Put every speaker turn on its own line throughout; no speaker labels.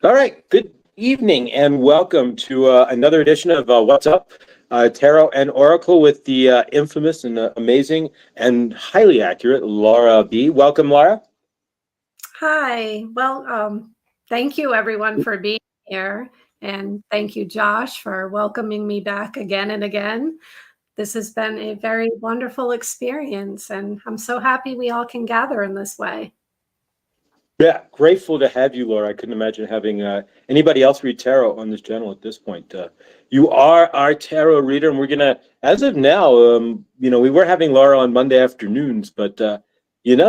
All right, good evening and welcome to another edition of What's Up, Tarot and Oracle with the infamous and amazing and highly accurate Laura B. Welcome, Laura.
Hi. Well, thank you everyone for being here. And thank you, Josh, for welcoming me back again and again. This has been a very wonderful experience, and I'm so happy we all can gather in this way.
Yeah, grateful to have you, Laura. I couldn't imagine having anybody else read tarot on this channel at this point. You are our tarot reader, and we're gonna, as of now, we were having Laura on Monday afternoons, but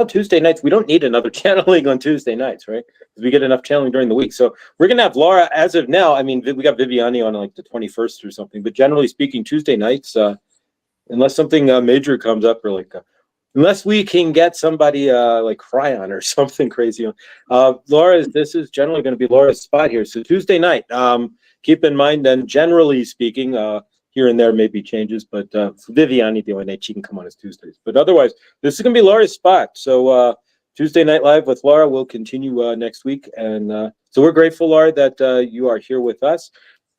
Tuesday nights we don't need another channeling on Tuesday nights, right? Because we get enough channeling during the week. So we're gonna have Laura as of now. I mean, we got Viviani on like the 21st or something, but generally speaking, Tuesday nights, unless something major comes up or like. Unless we can get somebody like Cryon or something crazy. This is generally going to be Laura's spot here. So Tuesday night, keep in mind, and generally speaking, here and there may be changes, but Viviani, the only night she can come on is Tuesdays. But otherwise, this is going to be Laura's spot. So Tuesday Night Live with Laura will continue next week. And so we're grateful, Laura, that you are here with us.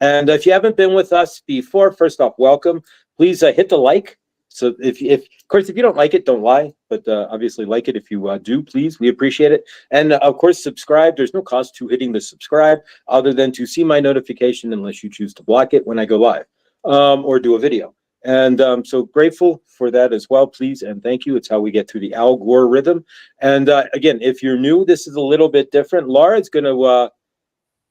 And if you haven't been with us before, first off, welcome. Please hit the like. So if of course, if you don't like it, don't lie, but obviously like it if you do, please. We appreciate it. And of course, subscribe. There's no cost to hitting the subscribe other than to see my notification unless you choose to block it when I go live or do a video. And so grateful for that as well, please. And thank you. It's how we get through the algorithm. And again, if you're new, this is a little bit different. Laura's going to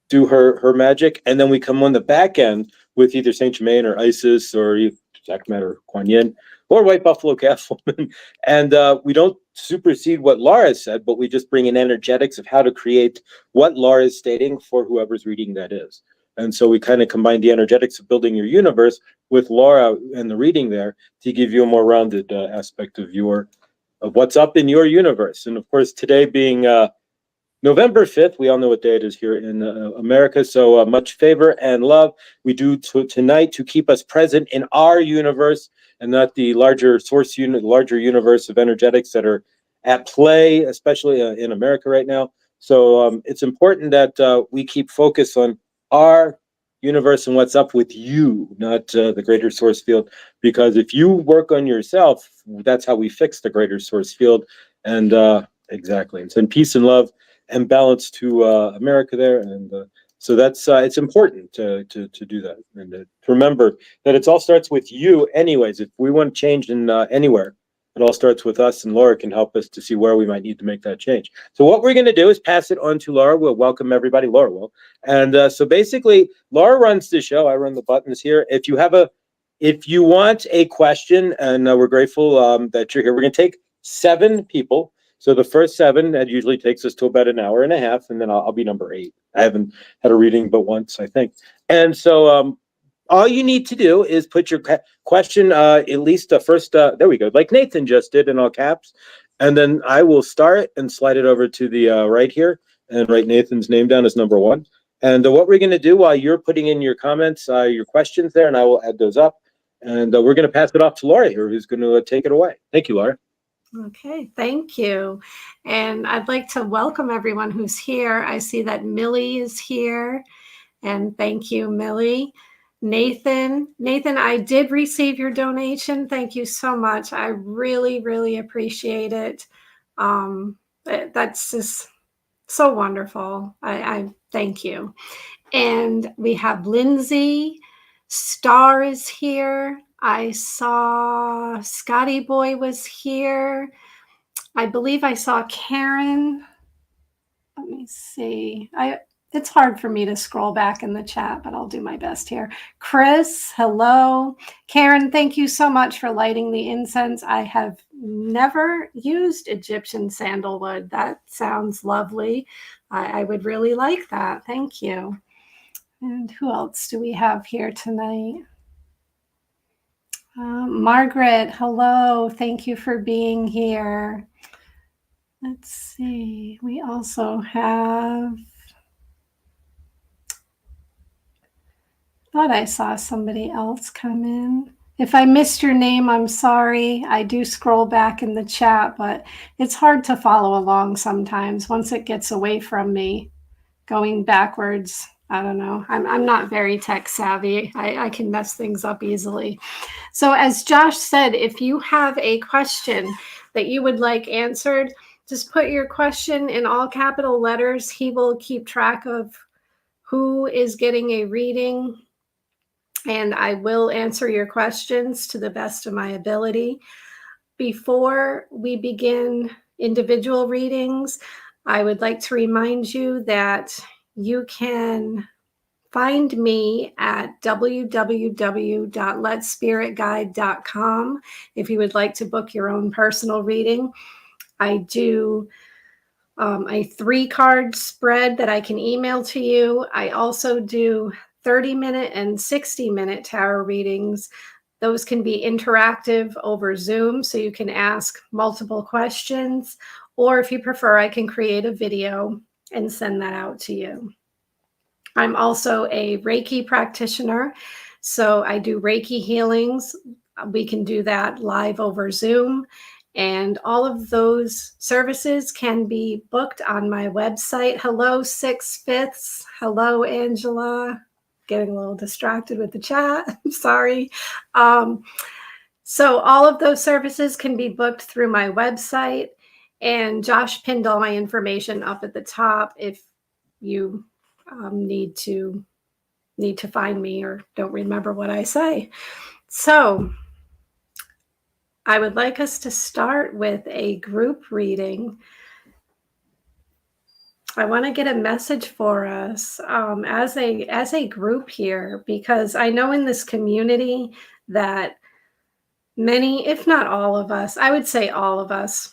do her magic. And then we come on the back end with either Saint Germain or Isis or Sekhmet or Kuan Yin or White Buffalo Catwoman. And we don't supersede what Laura said, but we just bring in energetics of how to create what Laura is stating for whoever's reading that is. And so we kind of combine the energetics of building your universe with Laura and the reading there to give you a more rounded aspect of what's up in your universe. And of course, today being November 5th, we all know what day it is here in America, so much favor and love we do tonight to keep us present in our universe and not the larger source unit, larger universe of energetics that are at play, especially in America right now. So it's important that we keep focus on our universe and what's up with you, not the greater source field, because if you work on yourself, that's how we fix the greater source field. And exactly, and send peace and love and balance to America there, and so that's it's important to do that and to remember that it all starts with you. Anyways, if we want change in anywhere, it all starts with us, and Laura can help us to see where we might need to make that change. So what we're going to do is pass it on to Laura. We'll welcome everybody. Laura will, and so basically, Laura runs the show. I run the buttons here. If you want a question, and we're grateful that you're here, we're going to take 7 people. So the first 7, that usually takes us to about an hour and a half, and then I'll be number 8. I haven't had a reading but once, I think. And so all you need to do is put your question, at least the first, there we go, like Nathan just did in all caps. And then I will start and slide it over to the right here and write Nathan's name down as number 1. And what we're going to do while you're putting in your comments, your questions there, and I will add those up. And we're going to pass it off to Laura here, who's going to take it away. Thank you, Laura.
Okay, thank you. And I'd like to welcome everyone who's here. I see that Millie is here, and thank you, Millie. Nathan, I did receive your donation. Thank you so much. I really, really appreciate it. That's just so wonderful. I thank you. And we have Lindsay. Star is here. I saw Scotty Boy was here. I believe I saw Karen. Let me see. It's hard for me to scroll back in the chat, but I'll do my best here. Chris, hello. Karen, thank you so much for lighting the incense. I have never used Egyptian sandalwood. That sounds lovely. I would really like that. Thank you. And who else do we have here tonight? Margaret, hello. Thank you for being here. Let's see. We also have, thought I saw somebody else come in. If I missed your name, I'm sorry. I do scroll back in the chat, but it's hard to follow along sometimes once it gets away from me. going backwards. I don't know. I'm not very tech savvy. I can mess things up easily. So as Josh said, if you have a question that you would like answered, just put your question in all capital letters. He will keep track of who is getting a reading, and I will answer your questions to the best of my ability. Before we begin individual readings, I would like to remind you that you can find me at www.letspiritguide.com if you would like to book your own personal reading. I do a 3-card spread that I can email to you. I also do 30-minute and 60-minute tarot readings. Those can be interactive over Zoom, so you can ask multiple questions, or if you prefer, I can create a video and send that out to you. I'm also a Reiki practitioner, so I do Reiki healings. We can do that live over Zoom, and all of those services can be booked on my website. Hello, 6/5. Hello, Angela. Getting a little distracted with the chat. I'm sorry. So all of those services can be booked through my website, and Josh pinned all my information up at the top if you need to find me or don't remember what I say. So I would like us to start with a group reading. I want to get a message for us as a group here, because I know in this community that many, if not all of us, I would say all of us,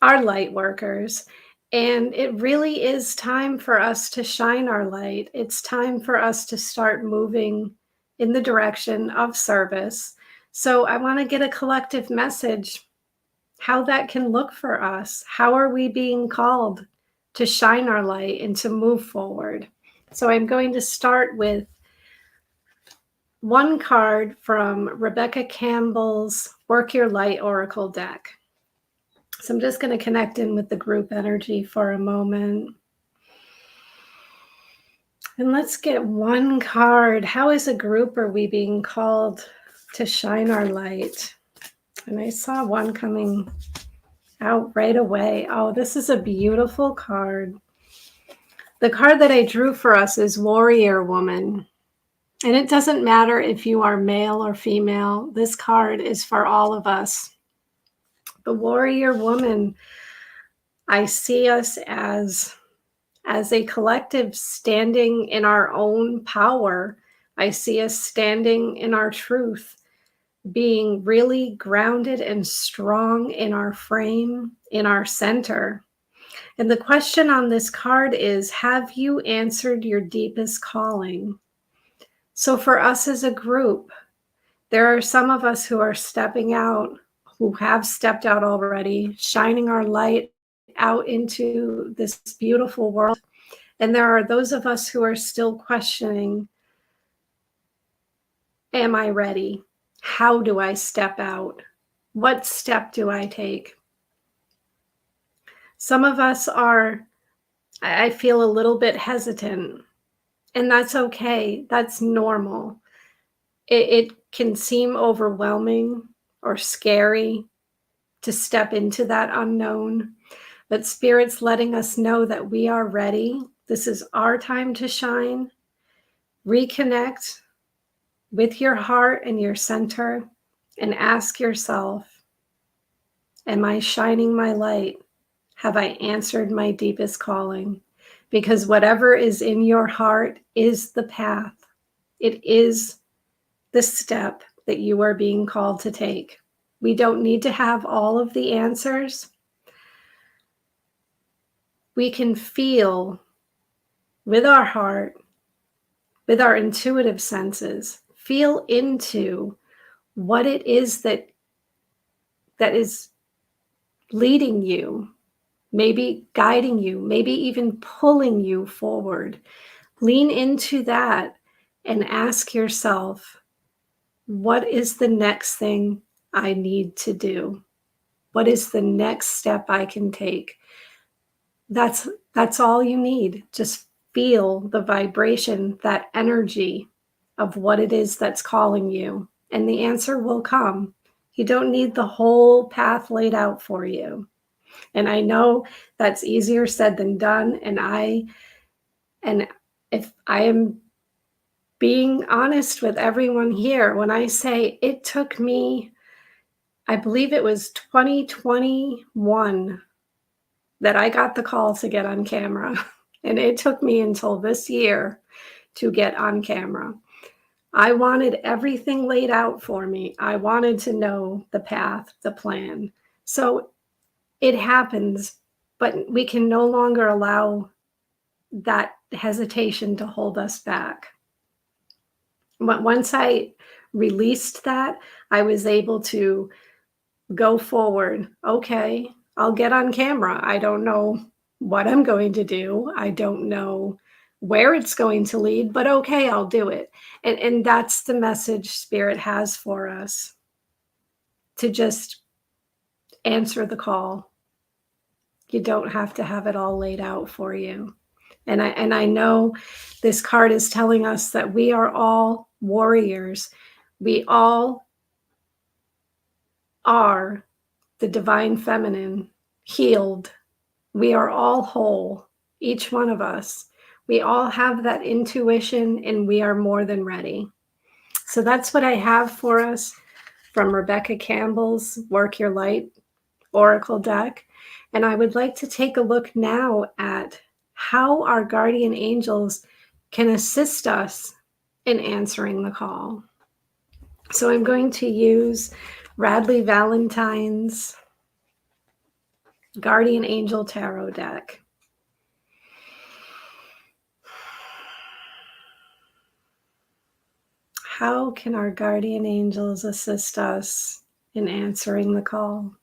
are light workers. And it really is time for us to shine our light. It's time for us to start moving in the direction of service. So I want to get a collective message, how that can look for us. How are we being called to shine our light and to move forward? So I'm going to start with one card from Rebecca Campbell's Work Your Light Oracle deck. So I'm just going to connect in with the group energy for a moment. And let's get one card. How as a group are we being called to shine our light? And I saw one coming out right away. Oh, this is a beautiful card. The card that I drew for us is Warrior Woman. And it doesn't matter if you are male or female. This card is for all of us. The Warrior Woman, I see us as a collective standing in our own power. I see us standing in our truth, being really grounded and strong in our frame, in our center. And the question on this card is, have you answered your deepest calling? So for us as a group, there are some of us who are stepping out, who have stepped out already, shining our light out into this beautiful world. And there are those of us who are still questioning, am I ready? How do I step out? What step do I take? Some of us are, I feel a little bit hesitant, and that's okay. That's normal. It can seem overwhelming or scary to step into that unknown, but Spirit's letting us know that we are ready. This is our time to shine. Reconnect with your heart and your center and ask yourself, am I shining my light? Have I answered my deepest calling? Because whatever is in your heart is the path. It is the step that you are being called to take. We don't need to have all of the answers. We can feel with our heart, with our intuitive senses, feel into what it is that is leading you, maybe guiding you, maybe even pulling you forward. Lean into that and ask yourself, what is the next thing I need to do? What is the next step I can take? That's all you need. Just feel the vibration, that energy of what it is that's calling you, and the answer will come. You don't need the whole path laid out for you. And I know that's easier said than done. And if I am being honest with everyone here, when I say it took me, I believe it was 2021 that I got the call to get on camera. And it took me until this year to get on camera. I wanted everything laid out for me. I wanted to know the path, the plan. So it happens, but we can no longer allow that hesitation to hold us back. But once I released that, I was able to go forward. Okay, I'll get on camera. I don't know what I'm going to do. I don't know where it's going to lead, but okay, I'll do it. And that's the message Spirit has for us, to just answer the call. You don't have to have it all laid out for you. And I know this card is telling us that we are all warriors. We all are the divine feminine, healed. We are all whole, each one of us. We all have that intuition, and we are more than ready. So that's what I have for us from Rebecca Campbell's Work Your Light Oracle deck. And I would like to take a look now at how our guardian angels can assist us in answering the call. So I'm going to use Radley Valentine's Guardian Angel Tarot deck. How can our guardian angels assist us in answering the call?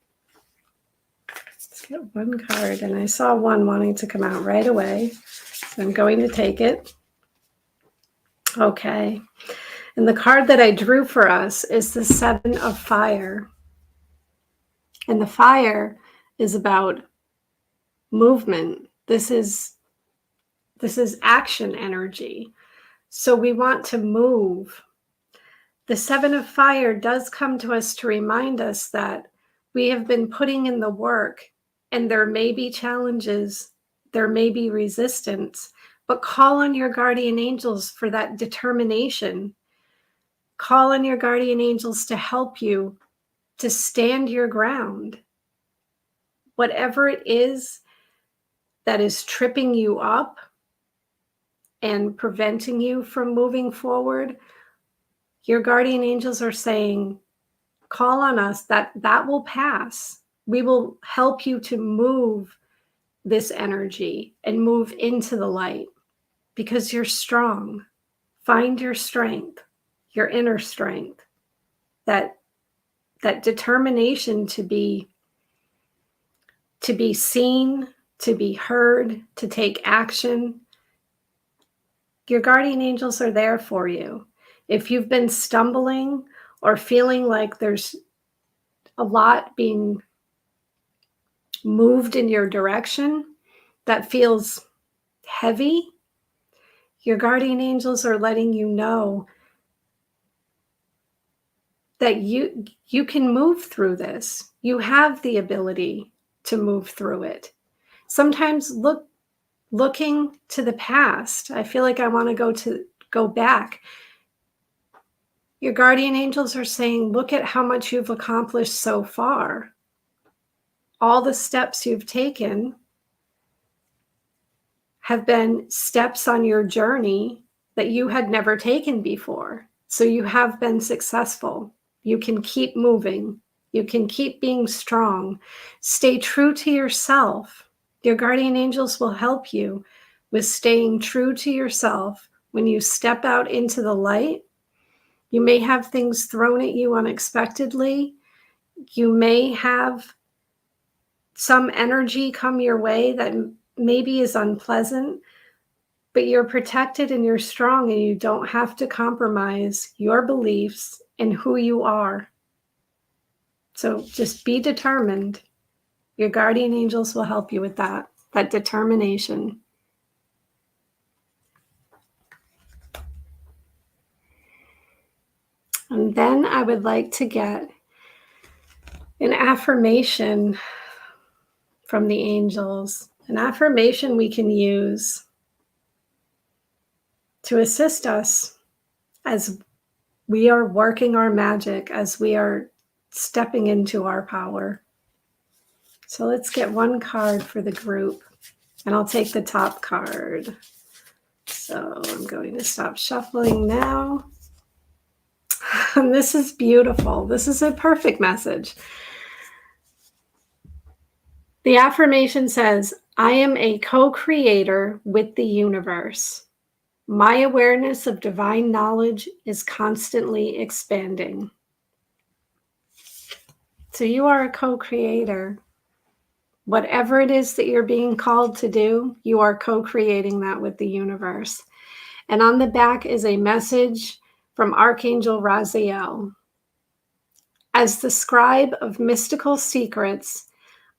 Let's get one card, and I saw one wanting to come out right away, so I'm going to take it. Okay, and the card that I drew for us is the Seven of Fire. And the fire is about movement. This is action energy. So we want to move. The Seven of Fire does come to us to remind us that we have been putting in the work, and there may be challenges, there may be resistance, but call on your guardian angels for that determination. Call on your guardian angels to help you to stand your ground. Whatever it is that is tripping you up and preventing you from moving forward, your guardian angels are saying, call on us, that will pass. We will help you to move this energy and move into the light, because you're strong. Find your strength, your inner strength, that determination to be seen, to be heard, to take action. Your guardian angels are there for you. If you've been stumbling or feeling like there's a lot being moved in your direction that feels heavy, your guardian angels are letting you know that you can move through this. You have the ability to move through it. Sometimes looking to the past, I feel like I want to go back. Your guardian angels are saying, look at how much you've accomplished so far. All the steps you've taken have been steps on your journey that you had never taken before. So you have been successful. You can keep moving. You can keep being strong. Stay true to yourself. Your guardian angels will help you with staying true to yourself. When you step out into the light, you may have things thrown at you unexpectedly. You may have some energy come your way that maybe is unpleasant, but you're protected and you're strong, and you don't have to compromise your beliefs and who you are. So just be determined. Your guardian angels will help you with that determination. And then I would like to get an affirmation from the angels, an affirmation we can use to assist us as we are working our magic, as we are stepping into our power. So let's get one card for the group, and I'll take the top card. So I'm going to stop shuffling now. And this is beautiful. This is a perfect message. The affirmation says, I am a co-creator with the universe. My awareness of divine knowledge is constantly expanding. So you are a co-creator. Whatever it is that you're being called to do, you are co-creating that with the universe. And on the back is a message from Archangel Raziel. As the scribe of mystical secrets,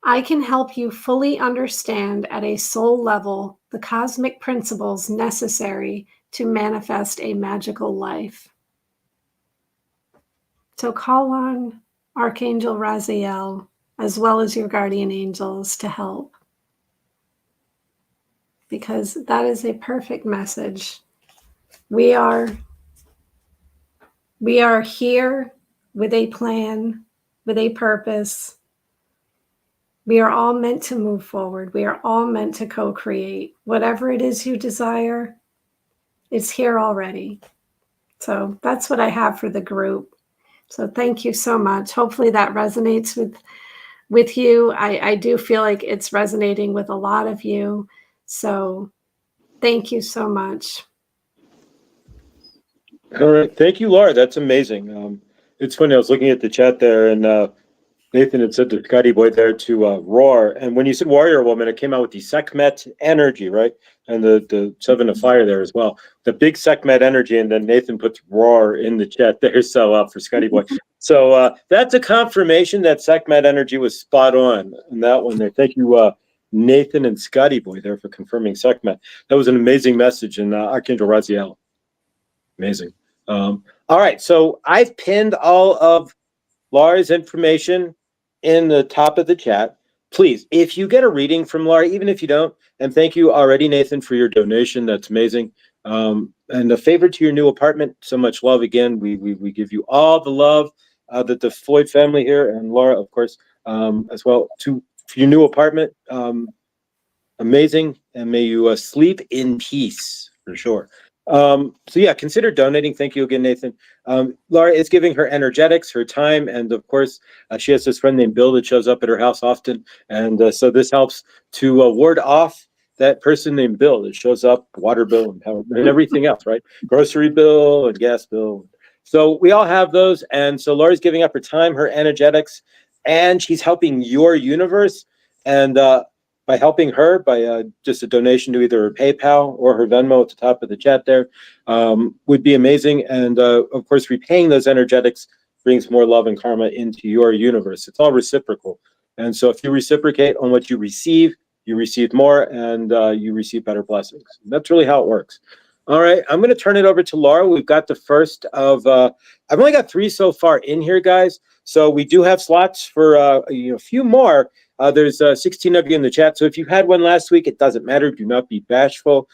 I can help you fully understand at a soul level the cosmic principles necessary to manifest a magical life. So call on Archangel Raziel as well as your guardian angels to help, because that is a perfect message. We are here with a plan, with a purpose. We are all meant to move forward. We are all meant to co-create. Whatever it is you desire, it's here already. So that's what I have for the group. So thank you so much. Hopefully that resonates with you. I do feel like it's resonating with a lot of you. So thank you so much.
All right. Thank you, Laura. That's amazing. It's funny. I was looking at the chat there, and Nathan had said to Scotty Boy there to roar. And when you said warrior woman, it came out with the Sekhmet energy, right? And the seven of fire there as well. The big Sekhmet energy. And then Nathan puts roar in the chat there. So for Scotty Boy. So that's a confirmation that Sekhmet energy was spot on in that one there. Thank you, Nathan and Scotty Boy there for confirming Sekhmet. That was an amazing message. And Archangel Raziel. Amazing. All right. So I've pinned all of Laura's information in the top of the chat. Please, if you get a reading from Laura, even if you don't, and thank you already, Nathan, for your donation. That's amazing. And a favor to your new apartment. So much love again. We give you all the love that the Floyd family here and Laura, of course, as well to for your new apartment. Amazing, and may you sleep in peace for sure. So yeah, consider donating. Thank you again, Nathan. Laura is giving her energetics, her time, and of course, she has this friend named Bill that shows up at her house often, and so this helps to ward off that person named Bill that shows up, water bill and power and everything else, right? Grocery bill and gas bill. So we all have those, and so Laura's giving up her time, her energetics, and she's helping your universe. And by helping her by just a donation to either her PayPal or her Venmo at the top of the chat there would be amazing. And of course, repaying those energetics brings more love and karma into your universe. It's all reciprocal. And so if you reciprocate on what you receive more, and you receive better blessings. That's really how it works. All right, I'm going to turn it over to Laura. We've got the first of, I've only got 3 so far in here, guys. So we do have slots for a few more. There's 16 of you in the chat. So if you had one last week, it doesn't matter. Do not be bashful.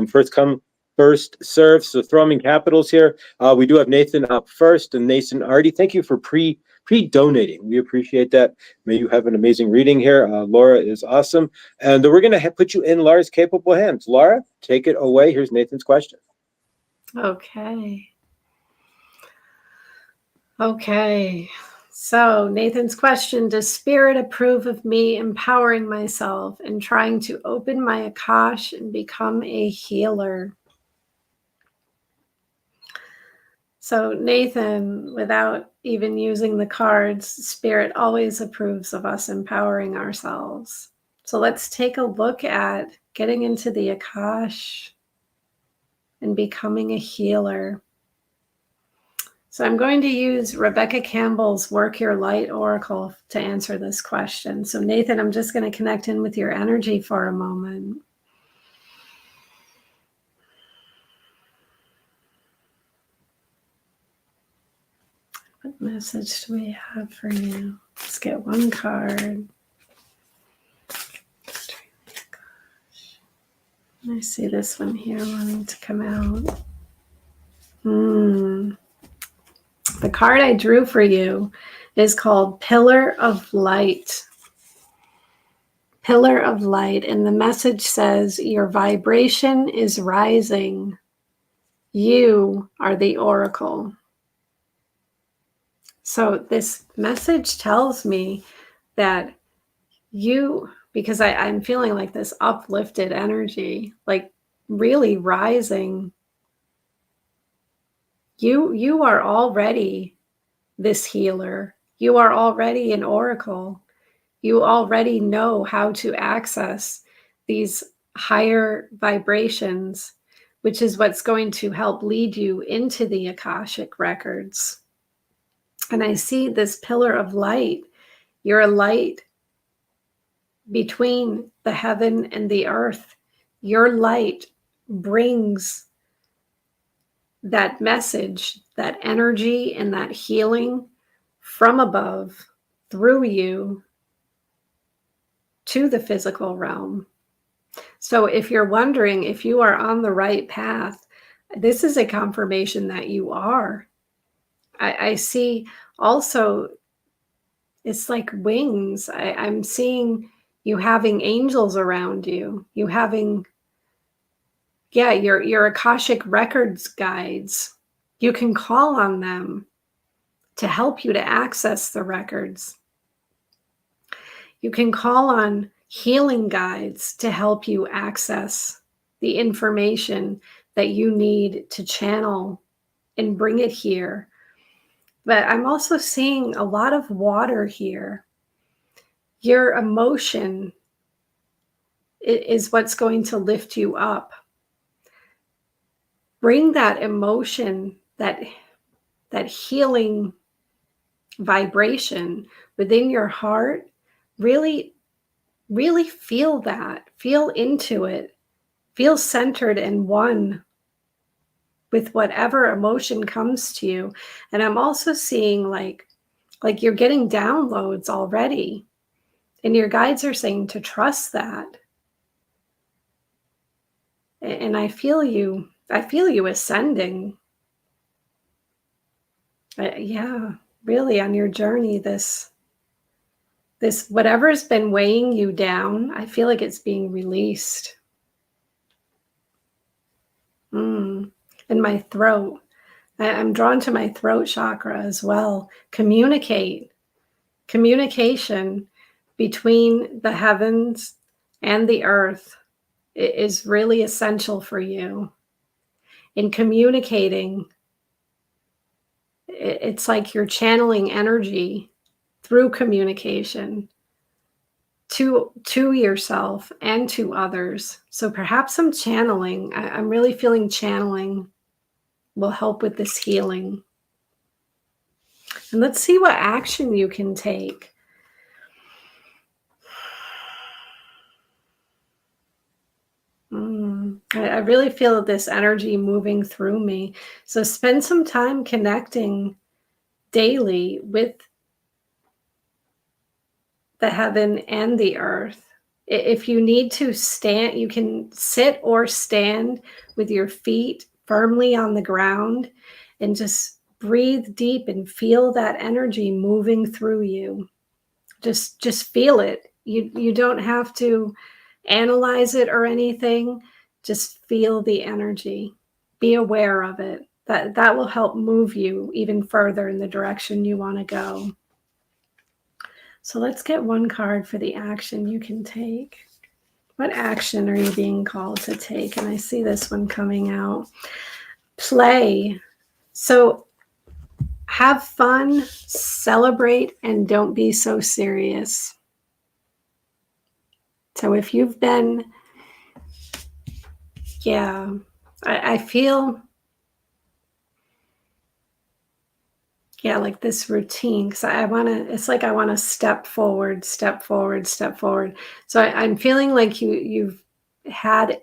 First come, first serve. So throw them in capitals here. We do have Nathan up first, and Nathan Artie, thank you for pre-donating. We appreciate that. May you have an amazing reading here. Laura is awesome. And we're going to put you in Laura's capable hands. Laura, take it away. Here's Nathan's question.
Okay. So Nathan's question, does Spirit approve of me empowering myself and trying to open my Akash and become a healer? So Nathan, without even using the cards, Spirit always approves of us empowering ourselves. So let's take a look at getting into the Akash and becoming a healer. So I'm going to use Rebecca Campbell's Work Your Light Oracle to answer this question. So Nathan, I'm just going to connect in with your energy for a moment. What message do we have for you? Let's get one card. I see this one here wanting to come out. The card I drew for you is called Pillar of Light. Pillar of Light. And the message says, your vibration is rising. You are the oracle. So this message tells me that you, because I'm feeling like this uplifted energy, like really rising. You are already this healer. You are already an oracle. You already know how to access these higher vibrations, which is what's going to help lead you into the Akashic records. And I see this pillar of light. You're a light between the heaven and the earth. Your light brings that message, that energy, and that healing from above through you to the physical realm. So if you're wondering if you are on the right path, this is a confirmation that you are. I see also, it's like wings. I'm seeing you having angels around you. You having, your Akashic Records guides. You can call on them to help you to access the records. You can call on healing guides to help you access the information that you need to channel and bring it here. But I'm also seeing a lot of water here. Your emotion is what's going to lift you up. Bring that emotion, that healing vibration within your heart. Really, really feel that. Feel into it. Feel centered and one with whatever emotion comes to you. And I'm also seeing like you're getting downloads already. And your guides are saying to trust that. And I feel you ascending. Really on your journey, this whatever's been weighing you down, I feel like it's being released. In my throat. I'm drawn to my throat chakra as well. Communication between the heavens and the earth is really essential for you. In communicating, it's like you're channeling energy through communication to yourself and to others. So perhaps some channeling. I'm really feeling channeling will help with this healing. And let's see what action you can take. I really feel this energy moving through me. So spend some time connecting daily with the heaven and the earth. If you need to stand, you can sit or stand with your feet firmly on the ground and just breathe deep and feel that energy moving through you. Just feel it. You don't have to analyze it or anything. Just feel the energy. Be aware of it. That will help move you even further in the direction you want to go. So let's get one card for the action you can take. What action are you being called to take? And I see this one coming out. Play. So have fun, celebrate, and don't be so serious. So if you've been, I feel, like this routine, because it's like I want to step forward. So I'm feeling like you've had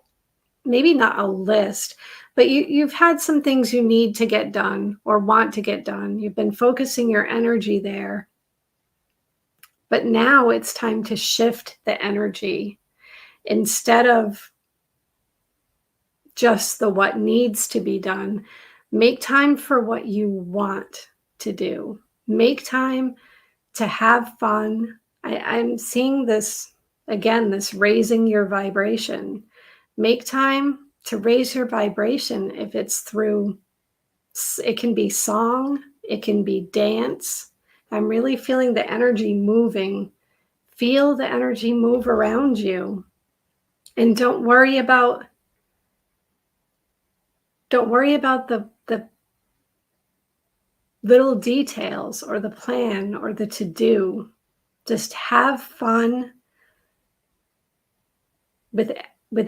maybe not a list, but you've had some things you need to get done or want to get done. You've been focusing your energy there. But now it's time to shift the energy. Instead of just the what needs to be done, make time for what you want to do. Make time to have fun. I'm seeing this again, this raising your vibration. Make time to raise your vibration. If it's through, it can be song, it can be dance. I'm really feeling the energy moving. Feel the energy move around you. And don't worry about the little details or the plan or the to-do. Just have fun with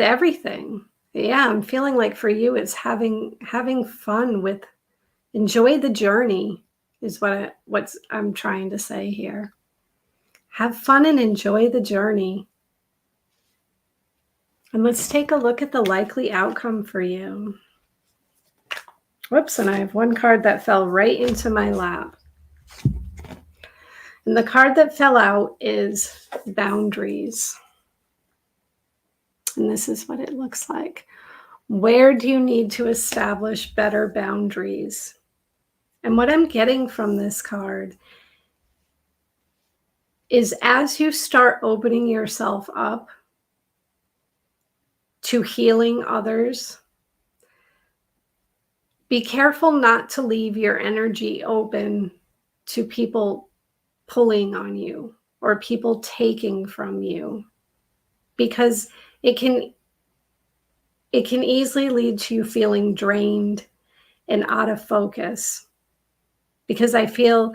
everything. Yeah, I'm feeling like for you it's having fun with, enjoy the journey is what I'm trying to say here. Have fun and enjoy the journey. And let's take a look at the likely outcome for you. Whoops, and I have one card that fell right into my lap. And the card that fell out is boundaries. And this is what it looks like. Where do you need to establish better boundaries? And what I'm getting from this card is as you start opening yourself up to healing others, be careful not to leave your energy open to people pulling on you or people taking from you, because it can easily lead to you feeling drained and out of focus. Because I feel,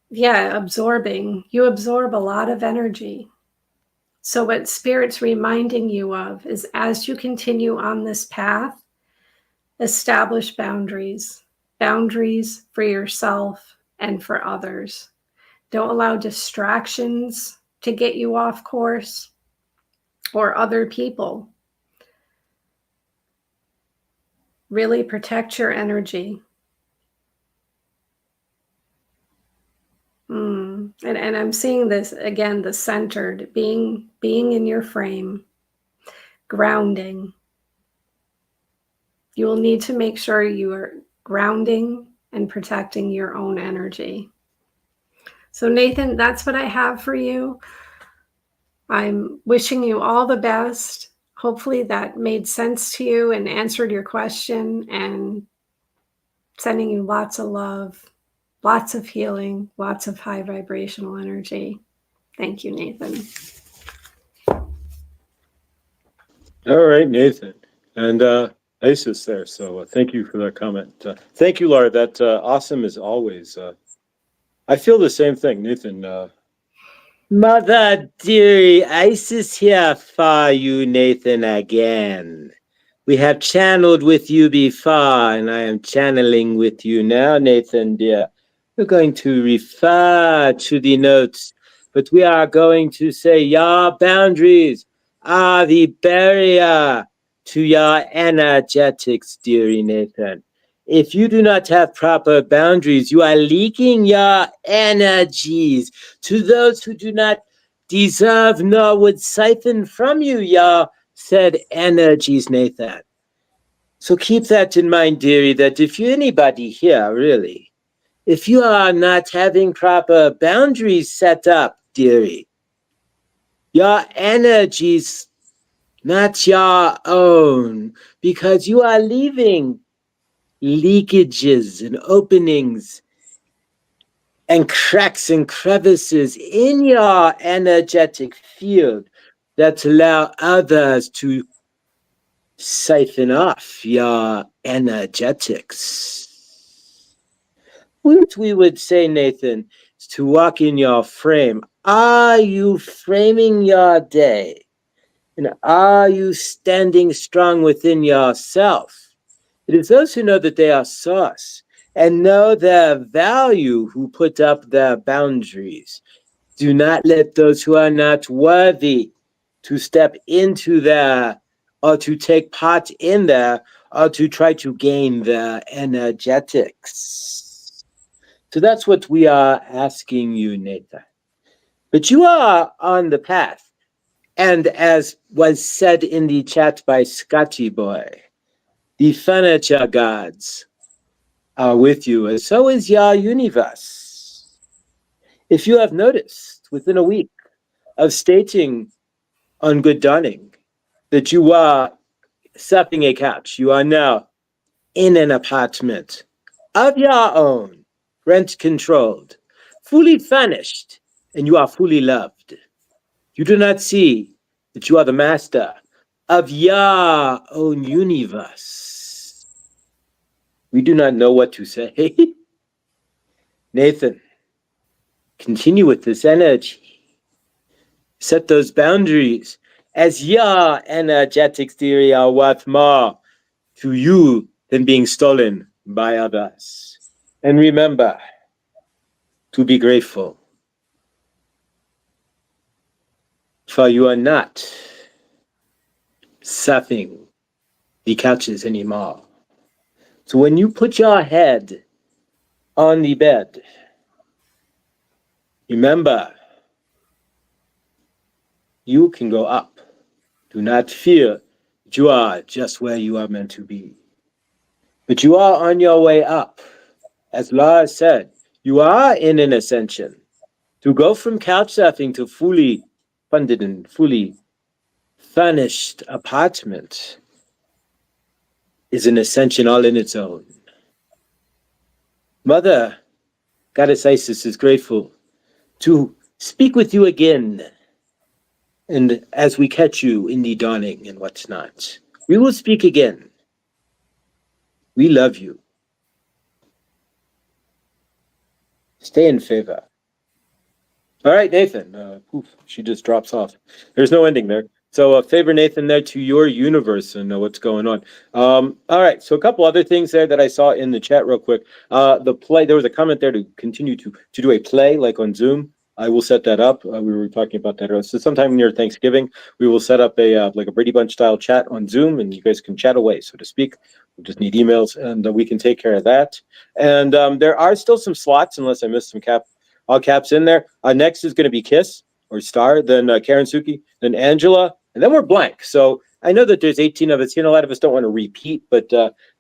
you absorb a lot of energy. So what Spirit's reminding you of is as you continue on this path, establish boundaries for yourself and for others. Don't allow distractions to get you off course or other people. Really protect your energy. And I'm seeing this again, the centered, being in your frame, grounding. You will need to make sure you are grounding and protecting your own energy. So Nathan, that's what I have for you. I'm wishing you all the best. Hopefully that made sense to you and answered your question, and sending you lots of love, lots of healing, lots of high vibrational energy. Thank you, Nathan.
All right, Nathan. And Isis there. So thank you for that comment. Thank you, Laura. That's awesome as always. I feel the same thing, Nathan. Mother dearie, Isis here for you, Nathan, again. We have channeled with you before, and I am channeling with you now, Nathan, dear. We're going to refer to the notes, but we are going to say your boundaries are the barrier to your energetics, dearie Nathan. If you do not have proper boundaries, you are leaking your energies to those who do not deserve nor would siphon from you your said energies, Nathan. So keep that in mind, dearie, that if you're anybody here, really, if you are not having proper boundaries set up, dearie, your energies not your own, because you are leaving leakages and openings and cracks and crevices in your energetic field that allow others to siphon off your energetics. What we would say, Nathan, is to walk in your frame. Are you framing your day? And are you standing strong within yourself? It is those who know that they are source and know their value who put up their boundaries. Do not let those who are not worthy to step into their or to take part in there, or to try to gain the energetics. So that's what we are asking you, Nathan. But you are on the path. And as was said in the chat by Scotty Boy, the furniture gods are with you, and so is your universe. If you have noticed within a week of stating on Good Dawning that you are supping a couch, you are now in an apartment of your own, rent controlled, fully furnished, and you are fully loved. You do not see that you are the master of your own universe. We do not know what to say. Nathan, continue with this energy. Set those boundaries, as your energetic theory are worth more to you than being stolen by others. And remember to be grateful, for you are not surfing the couches anymore. So when you put your head on the bed, remember, you can go up. Do not fear that you are just where you are meant to be. But you are on your way up. As Laura said, you are in an ascension. To go from couch surfing to fully funded and fully furnished apartment is an ascension all in its own. Mother, Goddess Isis is grateful to speak with you again. And as we catch you in the dawning and what's not, we will speak again. We love you. Stay in favor. All right, Nathan. Poof, she just drops off. There's no ending there. So favor, Nathan, there to your universe and what's going on. All right, so a couple other things there that I saw in the chat real quick. The play, there was a comment there to continue to do a play like on Zoom. I will set that up. We were talking about that earlier. So sometime near Thanksgiving, we will set up a like a Brady Bunch style chat on Zoom, and you guys can chat away, so to speak. We just need emails, and we can take care of that. And there are still some slots, unless I missed some all caps in there. Next is going to be Kiss or Star, then Karen Suki, then Angela, and then we're blank. So I know that there's 18 of us here, and a lot of us don't want to repeat, but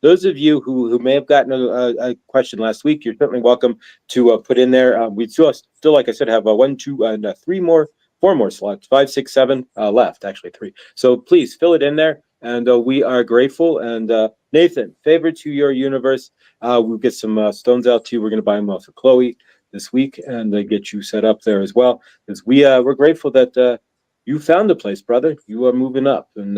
those of you who may have gotten a question last week, you're certainly welcome to put in there. We still, like I said, have 1, 2, and 4 more slots, 5, 6, 7 left, actually 3. So please fill it in there, and we are grateful. And Nathan, favor to your universe. We'll get some stones out to you. We're going to buy them off of Chloe this week and get you set up there as well. Because we're grateful that you found a place, brother. You are moving up, and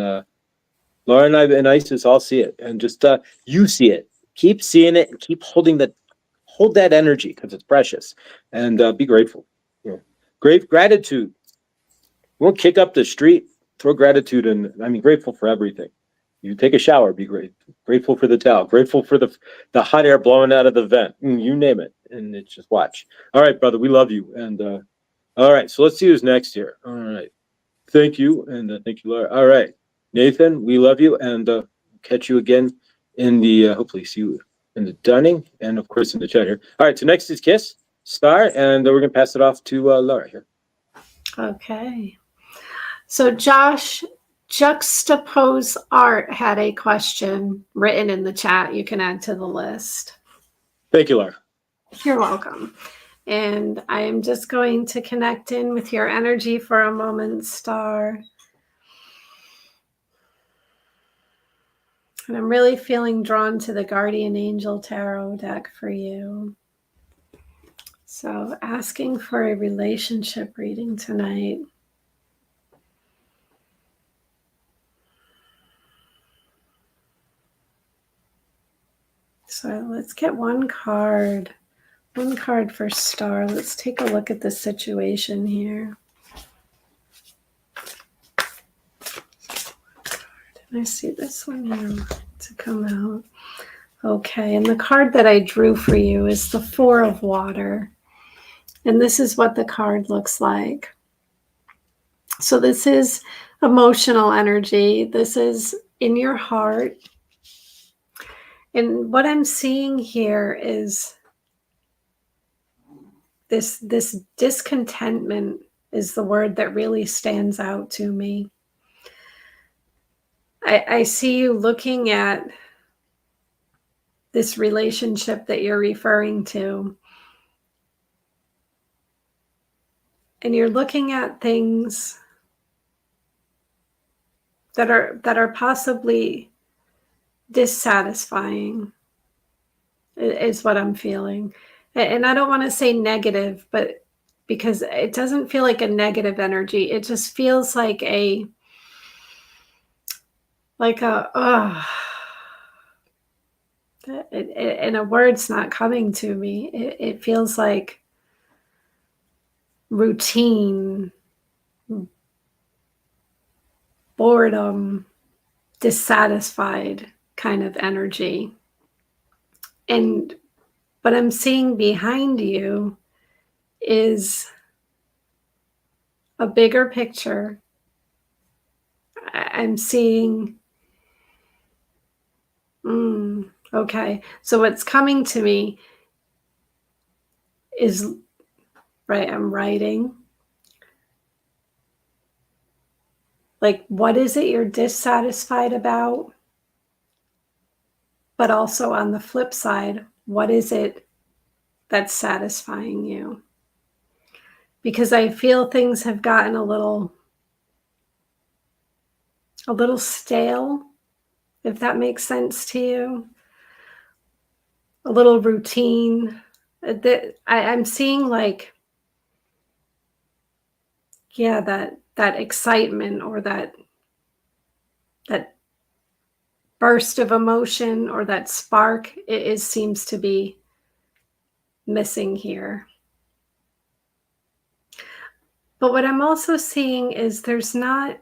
Laura and I and Isis all see it, and just you see it. Keep seeing it and keep hold that energy because it's precious, and be grateful. Yeah. Great gratitude. You won't kick up the street. Throw gratitude, and I mean grateful for everything. You take a shower, be grateful for the towel, grateful for the hot air blowing out of the vent. You name it, and it's just watch. All right, brother, we love you, and all right. So let's see who's next here. All right. Thank you, and thank you, Laura. All right, Nathan, we love you, and catch you again in the, hopefully see you in the Dunning, and of course in the chat here. All right, so next is Kiss, Star, and we're going to pass it off to Laura here.
Okay. So Josh, Juxtapose Art had a question written in the chat. You can add to the list.
Thank you, Laura.
You're welcome. And I am just going to connect in with your energy for a moment, Star. And I'm really feeling drawn to the Guardian Angel Tarot deck for you. So asking for a relationship reading tonight. So let's get one card. One card for Star. Let's take a look at the situation here. And I see this one here to come out. Okay, and the card that I drew for you is the Four of Water. And this is what the card looks like. So this is emotional energy. This is in your heart. And what I'm seeing here is this discontentment is the word that really stands out to me. I see you looking at this relationship that you're referring to. And you're looking at things that are possibly dissatisfying, is what I'm feeling. And I don't want to say negative, but because it doesn't feel like a negative energy, it just feels like a and a word's not coming to me. It feels like routine, boredom, dissatisfied kind of energy. And what I'm seeing behind you is a bigger picture. I'm seeing, okay. So what's coming to me is, right, I'm writing. Like, what is it you're dissatisfied about? But also on the flip side, what is it that's satisfying you? Because I feel things have gotten a little stale, if that makes sense to you. A little routine. I'm seeing like, yeah, that excitement or that burst of emotion or that spark seems to be missing here. But what I'm also seeing is there's nothing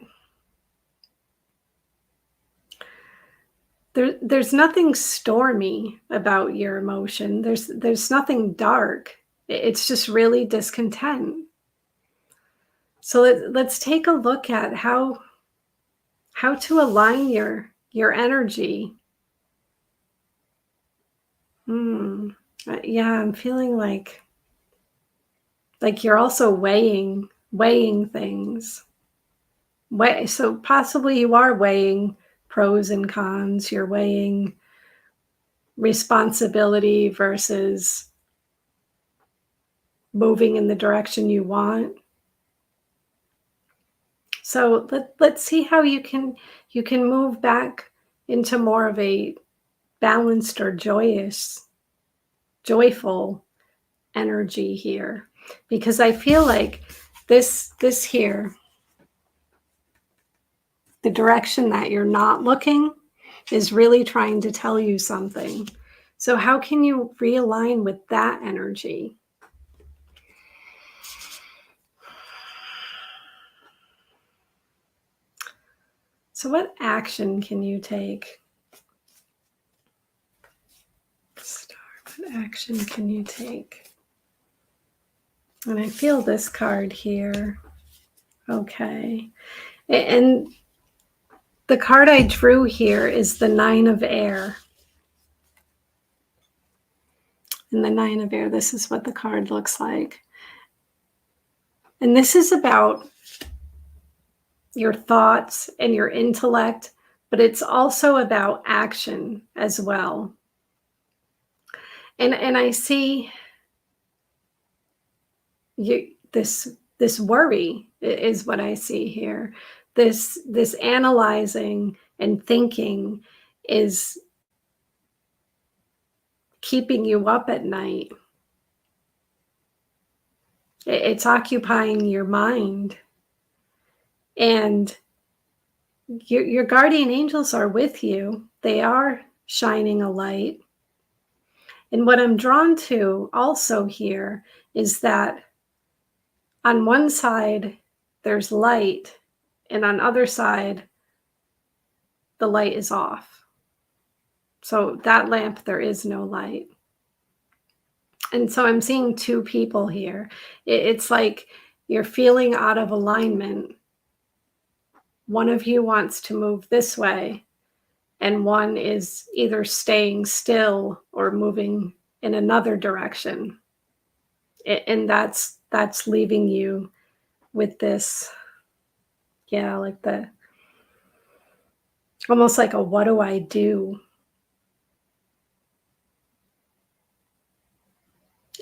stormy about your emotion. There's nothing dark. It's just really discontent. So let's take a look at how to align your energy. Yeah, I'm feeling like you're also weighing things. So possibly you are weighing pros and cons. You're weighing responsibility versus moving in the direction you want. So let's see how you can move back into more of a balanced or joyful energy here, because I feel like this here, the direction that you're not looking, is really trying to tell you something. So how can you realign with that energy? So what action can you take? Star, what action can you take? And I feel this card here. Okay. And the card I drew here is the Nine of Air. And the Nine of Air, this is what the card looks like. And this is about your thoughts and your intellect, but it's also about action as well. And I see this worry is what I see here. This analyzing and thinking is keeping you up at night. It's occupying your mind. And your guardian angels are with you. They are shining a light. And what I'm drawn to also here is that on one side, there's light, and on the other side, the light is off. So that lamp, there is no light. And so I'm seeing two people here. It's like you're feeling out of alignment one of you wants to move this way, and one is either staying still or moving in another direction. And that's leaving you with this, yeah, like almost like a what do I do?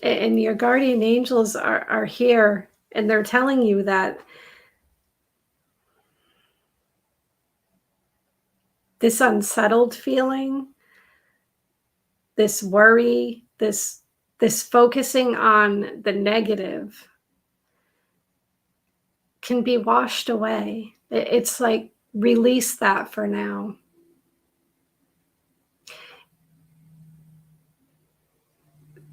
And your guardian angels are here, and they're telling you that this unsettled feeling, this worry, this focusing on the negative can be washed away. It's like, release that for now.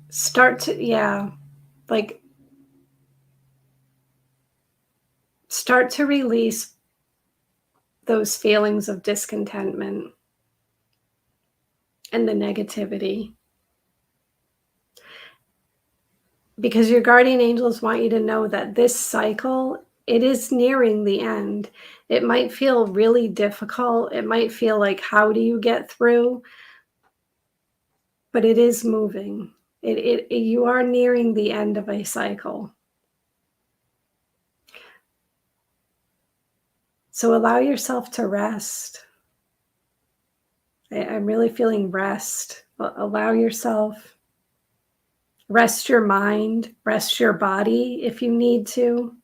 Start to, yeah, like start to release those feelings of discontentment and the negativity. Because your guardian angels want you to know that this cycle, it is nearing the end. It might feel really difficult. It might feel like, how do you get through? But it is moving. You are nearing the end of a cycle. So allow yourself to rest. I'm really feeling rest. Allow yourself, rest your mind, rest your body if you need to.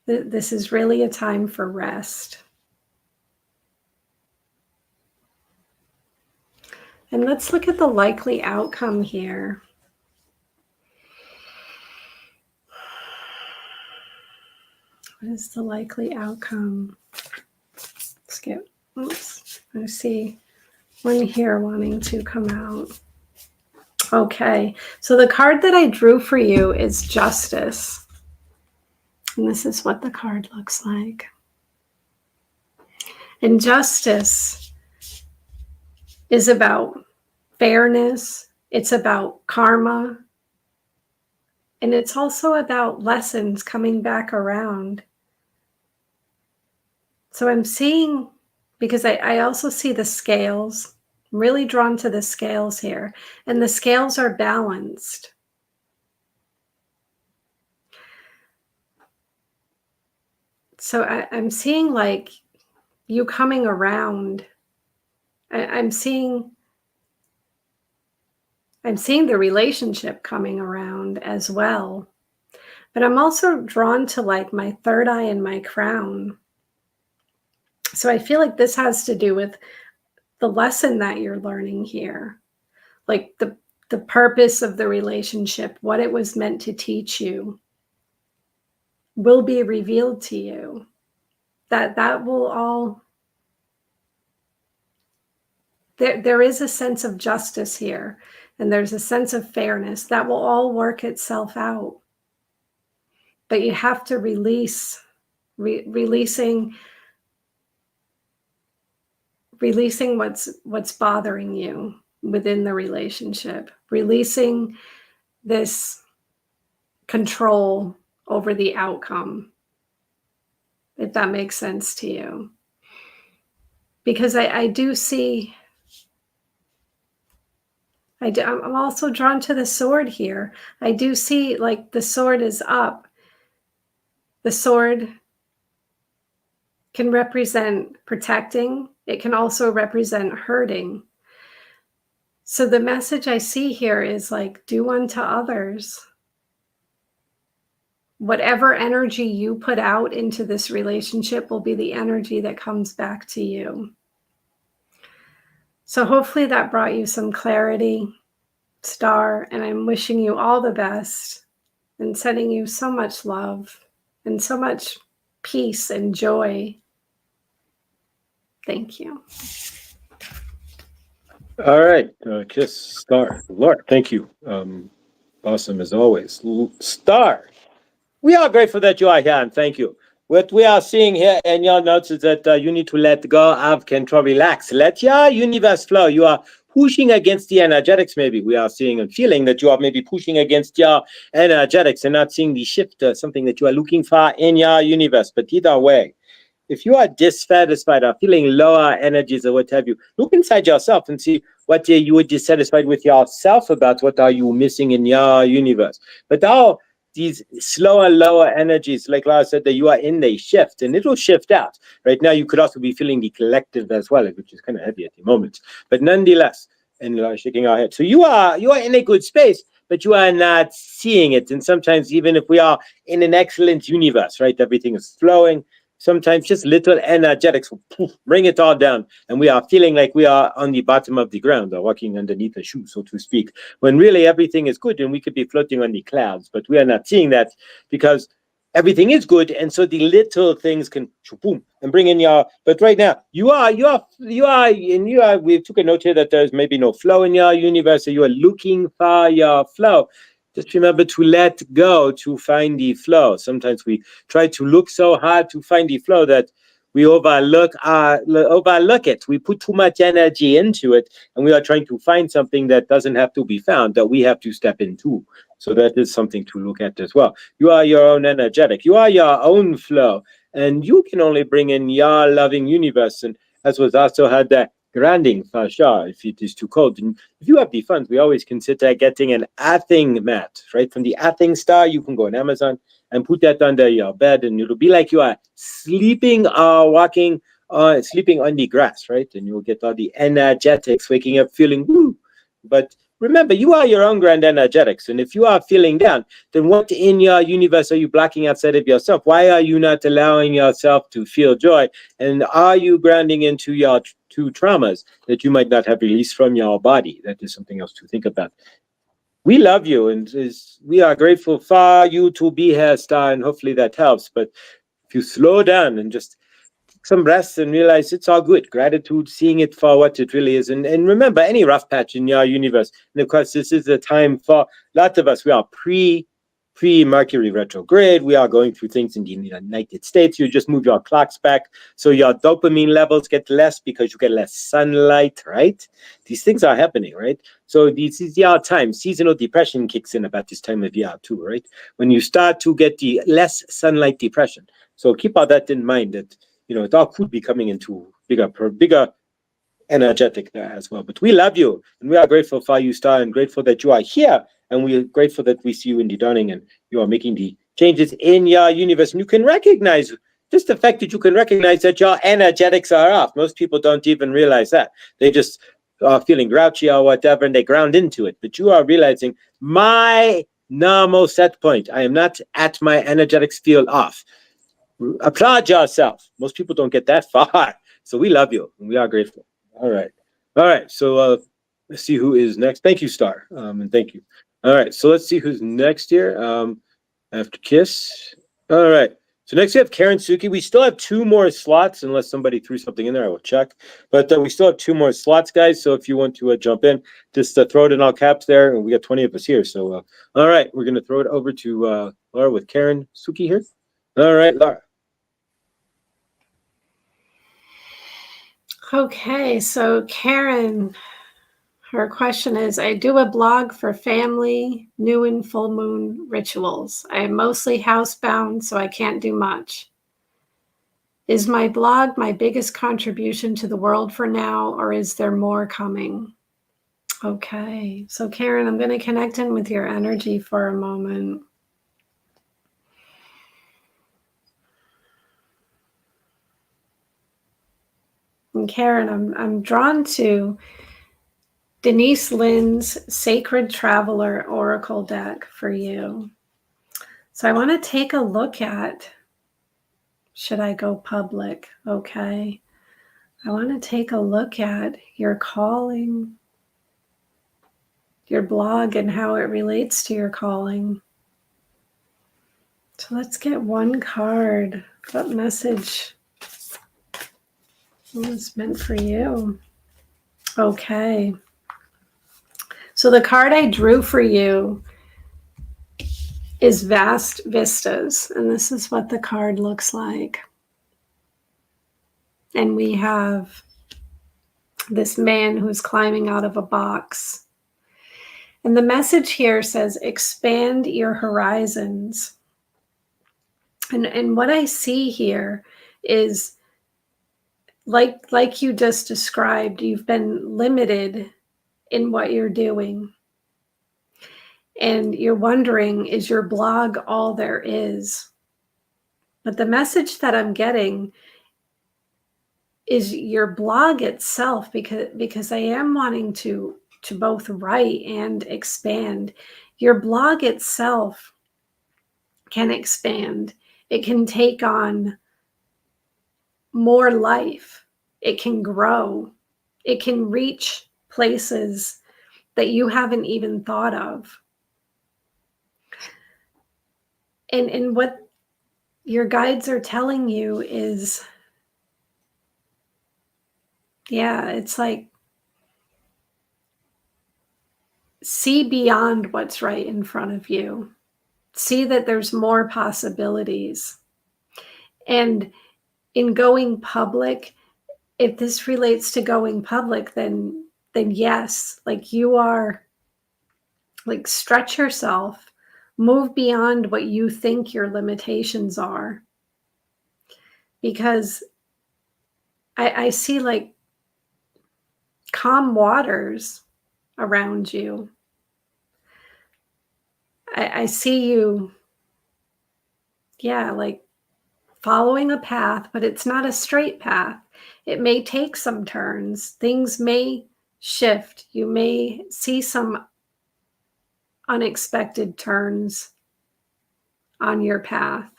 This is really a time for rest. And let's look at the likely outcome here. What is the likely outcome? Let's get, oops, I see one here wanting to come out. Okay, so the card that I drew for you is Justice. And this is what the card looks like. And justice is about fairness. It's about karma. And it's also about lessons coming back around. So I'm seeing, because I also see the scales, I'm really drawn to the scales here. And the scales are balanced. So I'm seeing like you coming around. I'm seeing the relationship coming around as well. But I'm also drawn to like my third eye and my crown. So I feel like this has to do with the lesson that you're learning here. Like the purpose of the relationship, what it was meant to teach you, will be revealed to you. That will all, there is a sense of justice here, and there's a sense of fairness that will all work itself out. But you have to releasing what's bothering you within the relationship, releasing this control over the outcome, if that makes sense to you. Because I do see, I'm also drawn to the sword here. I do see like the sword is up. The sword can represent protecting. It can also represent hurting. So the message I see here is like, do unto others. Whatever energy you put out into this relationship will be the energy that comes back to you. So hopefully that brought you some clarity, Star, and I'm wishing you all the best and sending you so much love and so much peace and joy. Thank you.
All right, Kiss, Star, Lord, thank you. Awesome as always. Star, we are grateful that you are here, and thank you. What we are seeing here in your notes is that you need to let go of control, relax, let your universe flow. You are pushing against the energetics, maybe we are seeing and feeling that you are maybe pushing against your energetics and not seeing the shift, something that you are looking for in your universe. But either way, if you are dissatisfied or feeling lower energies or what have you, look inside yourself and see what you were dissatisfied with yourself about. What are you missing in your universe? But all these slower, lower energies, like Lara said, that you are in, they shift and it will shift out. Right now, you could also be feeling the collective as well, which is kind of heavy at the moment. But nonetheless, and shaking our head. So you are in a good space, but you are not seeing it. And sometimes, even if we are in an excellent universe, right, everything is flowing. Sometimes just little energetics will poof, bring it all down, and we are feeling like we are on the bottom of the ground or walking underneath a shoe, so to speak, when really everything is good and we could be floating on the clouds, but we are not seeing that because everything is good, and so the little things can boom and bring in your. But right now, we took a note here that there's maybe no flow in your universe, so you are looking for your flow. Just remember to let go to find the flow. Sometimes we try to look so hard to find the flow that we overlook it. We put too much energy into it, and we are trying to find something that doesn't have to be found, that we have to step into. So that is something to look at as well. You are your own energetic. You are your own flow, and you can only bring in your loving universe. And as was also had that grounding for sure, if it is too cold. And if you have the funds, we always consider getting an earthing mat, right? From the Earthing Star, you can go on Amazon and put that under your bed, and it'll be like you are sleeping or walking, sleeping on the grass, right? And you'll get all the energetics, waking up feeling woo. But remember, you are your own grand energetics. And if you are feeling down, then what in your universe are you blocking outside of yourself? Why are you not allowing yourself to feel joy? And are you grounding into your two traumas that you might not have released from your body? That is something else to think about. We love you, and we are grateful for you to be here, Star, and hopefully that helps. But if you slow down and just take some breaths and realize it's all good, gratitude, seeing it for what it really is. And remember, any rough patch in your universe, and of course, this is the time for lots of us, we are pre-Mercury retrograde. We are going through things in the United States. You just move your clocks back, so your dopamine levels get less because you get less sunlight, right? These things are happening, right? So this is your time. Seasonal depression kicks in about this time of year too, right? When you start to get the less sunlight depression. So keep all that in mind, that it all could be coming into bigger energetic there as well. But we love you, and we are grateful for you, Star, and grateful that you are here. And we're grateful that we see you in the dawning and you are making the changes in your universe. And you can recognize, just the fact that you can recognize that your energetics are off. Most people don't even realize that. They just are feeling grouchy or whatever, and they ground into it. But you are realizing my normal set point. I am not at my energetics feel off. Applaud yourself. Most people don't get that far. So we love you and we are grateful. All right. So let's see who is next. Thank you, Star. And thank you. All right, so let's see who's next here after Kiss. All right, so next we have Karen Suki. We still have 2 more slots, unless somebody threw something in there, I will check. But we still have 2 more slots, guys, so if you want to jump in, just throw it in all caps there, and we got 20 of us here. So, all right, we're going to throw it over to Laura with Karen Suki here. All right, Laura.
Okay, so Karen, her question is, I do a blog for family, new and full moon rituals. I am mostly housebound, so I can't do much. Is my blog my biggest contribution to the world for now, or is there more coming? Okay, so Karen, I'm going to connect in with your energy for a moment. And Karen, I'm drawn to Denise Linn's Sacred Traveler Oracle deck for you. So I want to take a look at, should I go public? Okay. I want to take a look at your calling, your blog, and how it relates to your calling. So let's get one card. What message was meant for you? Okay. So the card I drew for you is Vast Vistas, and this is what the card looks like. And we have this man who's climbing out of a box. And the message here says, expand your horizons. And what I see here is, like you just described, you've been limited in what you're doing. And you're wondering, is your blog all there is? But the message that I'm getting is your blog itself, because I am wanting to both write and expand. Your blog itself can expand. It can take on more life. It can grow. It can reach places that you haven't even thought of. And what your guides are telling you is, yeah, it's like, see beyond what's right in front of you. See that there's more possibilities. And in going public, if this relates to going public, then yes, like you are, like, stretch yourself, move beyond what you think your limitations are. Because I see like calm waters around you. I see you, yeah, like following a path, but it's not a straight path. It may take some turns. Things may shift. You may see some unexpected turns on your path.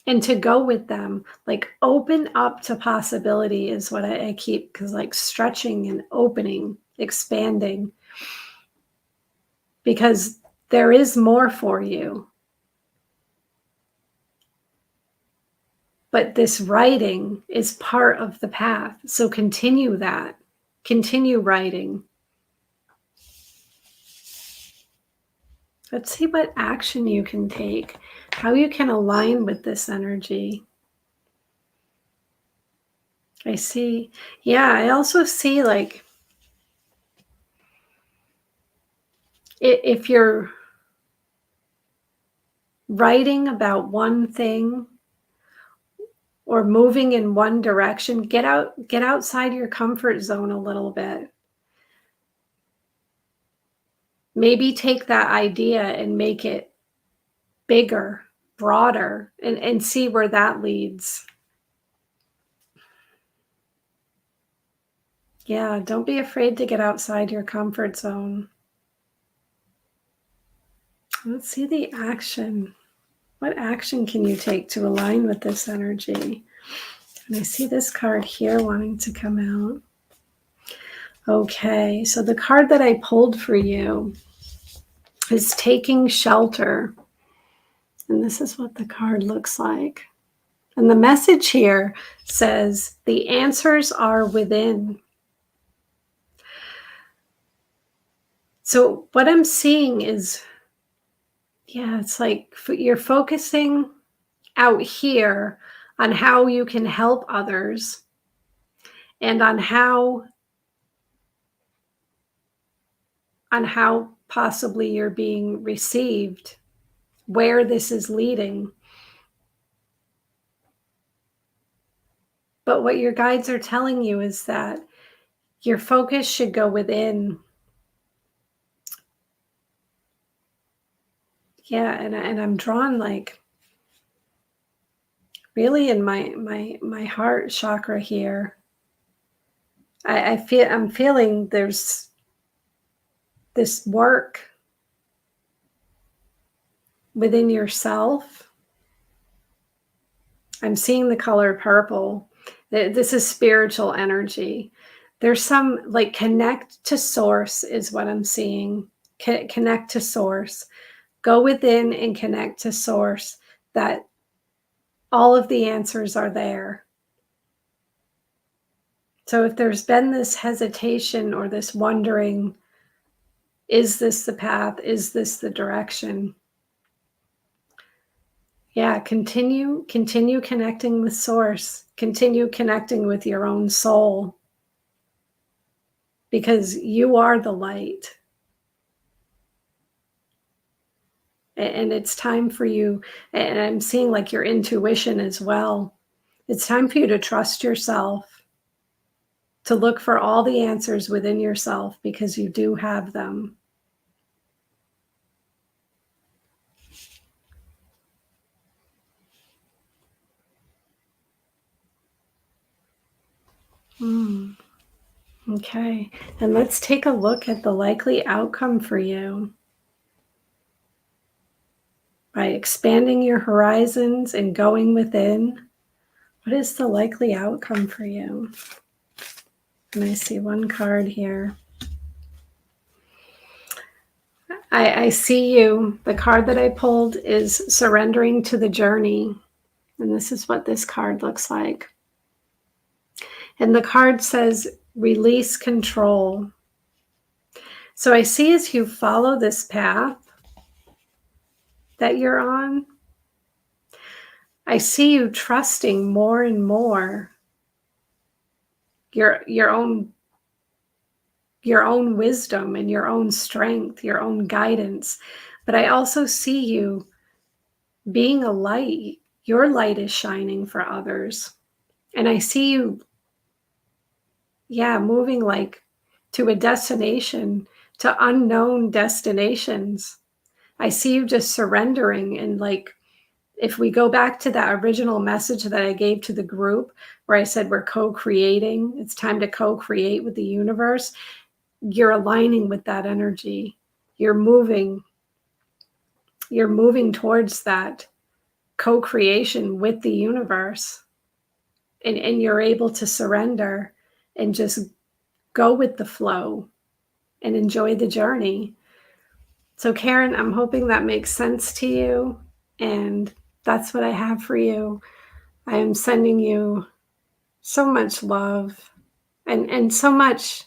And to go with them, like open up to possibility is what I keep, because like stretching and opening, expanding, because there is more for you. But this writing is part of the path. So continue that. Continue writing. Let's see what action you can take, how you can align with this energy. I see. Yeah, I also see like if you're writing about one thing or moving in one direction, get outside your comfort zone a little bit. Maybe take that idea and make it bigger, broader, and see where that leads. Yeah, don't be afraid to get outside your comfort zone. Let's see the action. What action can you take to align with this energy? And I see this card here wanting to come out. Okay, so the card that I pulled for you is taking shelter. And this is what the card looks like. And the message here says, the answers are within. So what I'm seeing is, yeah, it's like you're focusing out here on how you can help others and on how possibly you're being received, where this is leading. But what your guides are telling you is that your focus should go within. Yeah, and I'm drawn like really in my heart chakra here. I'm feeling there's this work within yourself. I'm seeing the color purple. This is spiritual energy. There's some like connect to source is what I'm seeing. Connect to source. Go within and connect to source, that all of the answers are there. So if there's been this hesitation or this wondering, is this the path? Is this the direction? Yeah, continue connecting with source. Continue connecting with your own soul. because you are the light. And it's time for you, and I'm seeing like your intuition as well. It's time for you to trust yourself, to look for all the answers within yourself, because you do have them. Okay, and let's take a look at the likely outcome for you. By expanding your horizons and going within, what is the likely outcome for you? And I see one card here. I see you. The card that I pulled is surrendering to the journey. And this is what this card looks like. And the card says, release control. So I see as you follow this path that you're on, I see you trusting more and more your own wisdom and your own strength, your own guidance. But I also see you being a light. Your light is shining for others. And I see you, moving like to a destination, to unknown destinations. I see you just surrendering, and like, if we go back to that original message that I gave to the group where I said we're co-creating, it's time to co-create with the universe, you're aligning with that energy. You're moving towards that co-creation with the universe. And you're able to surrender and just go with the flow and enjoy the journey. So Karen, I'm hoping that makes sense to you. And that's what I have for you. I am sending you so much love and so much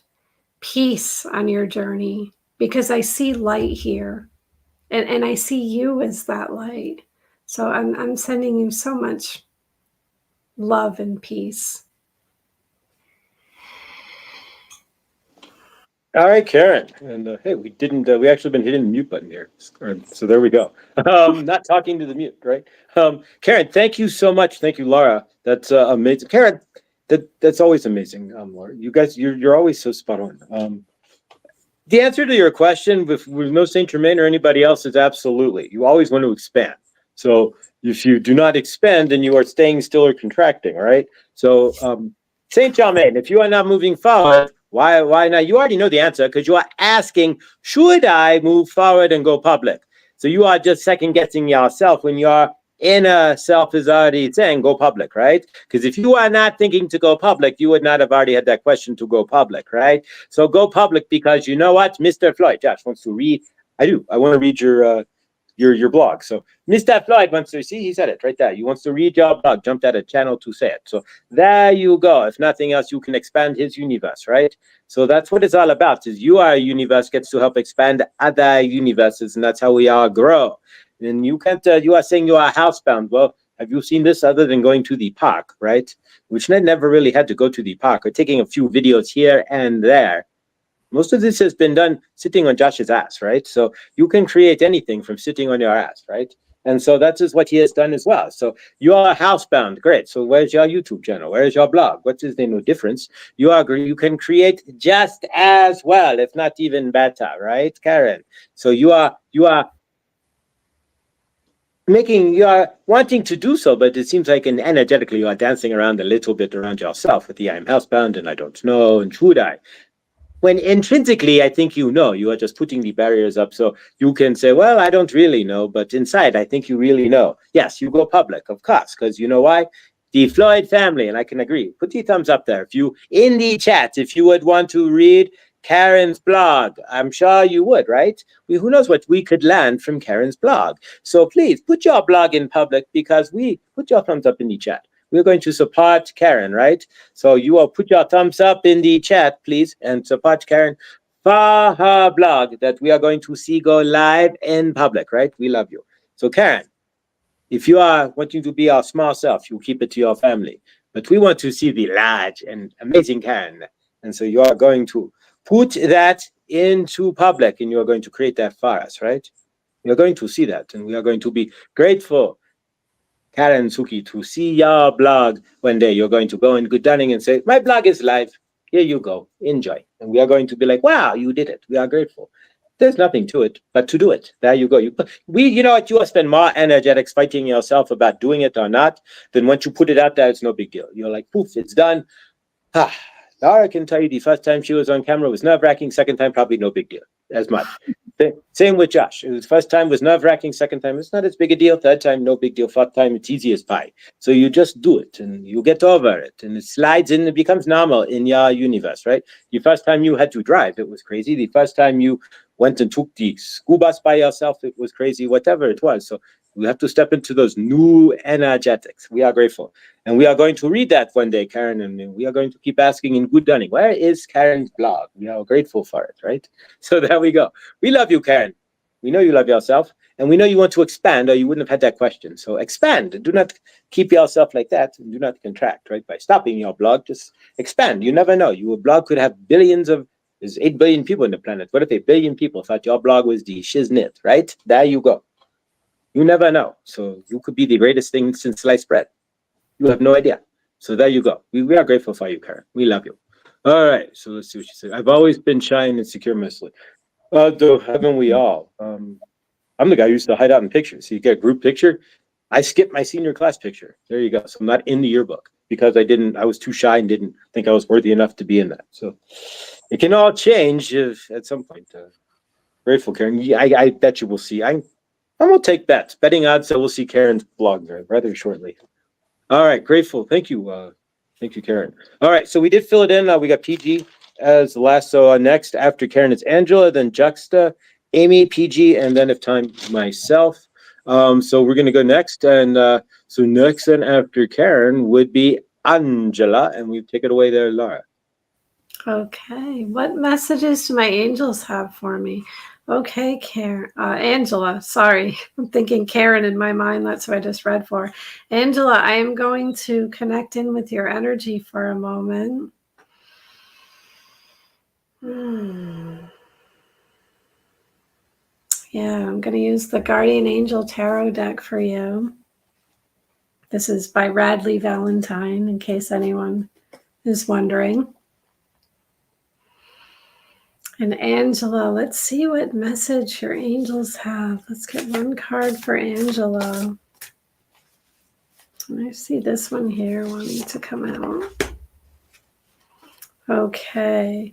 peace on your journey, because I see light here, and I see you as that light. So I'm sending you so much love and peace.
All right, Karen. And hey, we actually been hitting the mute button here. So there we go. Not talking to the mute, right? Karen, thank you so much. Thank you, Laura. That's amazing. Karen, that's always amazing, Laura. You guys, you're always so spot on. The answer to your question with no Saint Germain or anybody else is absolutely. You always want to expand. So if you do not expand, then you are staying still or contracting, right? So Saint Germain, if you are not moving forward, why not? You already know the answer, because you are asking, should I move forward and go public? So you are just second guessing yourself when your inner self is already saying go public, right? Because if you are not thinking to go public, you would not have already had that question to go public, right? So go public, because you know what? Mr. Floyd, Josh wants to read. I want to read your blog. So Mr. Floyd wants to see, he said it right there. He wants to read your blog, jumped at a channel to say it. So there you go. If nothing else, you can expand his universe, right? So that's what it's all about, is your universe gets to help expand other universes, and that's how we all grow. And you can't, you are saying you are housebound. Well, have you seen this other than going to the park, right? Which never really had to go to the park, or taking a few videos here and there. Most of this has been done sitting on Josh's ass, right? So you can create anything from sitting on your ass, right? And so that is what he has done as well. So you are housebound, great. So where's your YouTube channel? Where's your blog? What is the no difference? You can create just as well, if not even better, right, Karen? So you are wanting to do so, but it seems like energetically you are dancing around a little bit around yourself with the I'm housebound and I don't know and should I. When intrinsically, I think you know, you are just putting the barriers up so you can say, well, I don't really know, but inside, I think you really know. Yes, you go public, of course, because you know why? The Floyd family, and I can agree. Put the thumbs up there. In the chat, if you would want to read Karen's blog, I'm sure you would, right? Who knows what we could learn from Karen's blog. So please put your blog in public, because put your thumbs up in the chat. We're going to support Karen, right? So you will put your thumbs up in the chat, please, and support Karen for her blog that we are going to see go live in public, right? We love you. So Karen, if you are wanting to be our small self, you keep it to your family. But we want to see the large and amazing Karen. And so you are going to put that into public, and you are going to create that for us, right? We are going to see that, and we are going to be grateful, Karen Suki, to see your blog one day. You're going to go in Good Dunning and say, my blog is live. Here you go. Enjoy. And we are going to be like, wow, you did it. We are grateful. There's nothing to it but to do it. There you go. You know what? You will spend more energetics fighting yourself about doing it or not than once you put it out there, it's no big deal. You're like, poof, it's done. Ah, Laura can tell you the first time she was on camera was nerve-wracking. Second time, probably no big deal as much. Same with Josh. The first time was nerve-wracking. Second time, it's not as big a deal. Third time, no big deal. Fourth time, it's easy as pie. So you just do it and you get over it and it slides in. It becomes normal in your universe, right? The first time you had to drive, it was crazy. The first time you went and took the school bus by yourself, it was crazy, whatever it was. So we have to step into those new energetics. We are grateful. And we are going to read that one day, Karen, and we are going to keep asking in Good Dunning, where is Karen's blog? We are grateful for it, right? So there we go. We love you, Karen. We know you love yourself, and we know you want to expand, or you wouldn't have had that question. So expand. Do not keep yourself like that, and do not contract, right? By stopping your blog, just expand. You never know. Your blog could have there's 8 billion people on the planet. What if 8 billion people thought your blog was the shiznit, right? There you go. You never know. So you could be the greatest thing since sliced bread. You have no idea. So there you go. We are grateful for you, Karen. We love you. All right. So let's see what she said. I've always been shy and insecure, mostly. Haven't we all? I'm the guy who used to hide out in pictures. So you get a group picture. I skipped my senior class picture. There you go. So I'm not in the yearbook because I was too shy and didn't think I was worthy enough to be in that. So it can all change at some point. Grateful, Karen. I bet you will see. I'm going to take bets. Betting odds that we'll see Karen's blog rather shortly. All right. Grateful. Thank you. Thank you, Karen. All right. So we did fill it in. We got PG as the last. So next after Karen, it's Angela, then Juxta, Amy, PG, and then if time, myself. So we're going to go next. And so next and after Karen would be Angela. And we take it away there, Laura.
Okay. What messages do my angels have for me? Okay, Angela, sorry. I'm thinking Karen in my mind. That's who I just read for. Angela, I am going to connect in with your energy for a moment. Yeah, I'm going to use the Guardian Angel Tarot deck for you. This is by Radley Valentine, in case anyone is wondering. And Angela, let's see what message your angels have. Let's get one card for Angela. And I see this one here wanting to come out. Okay.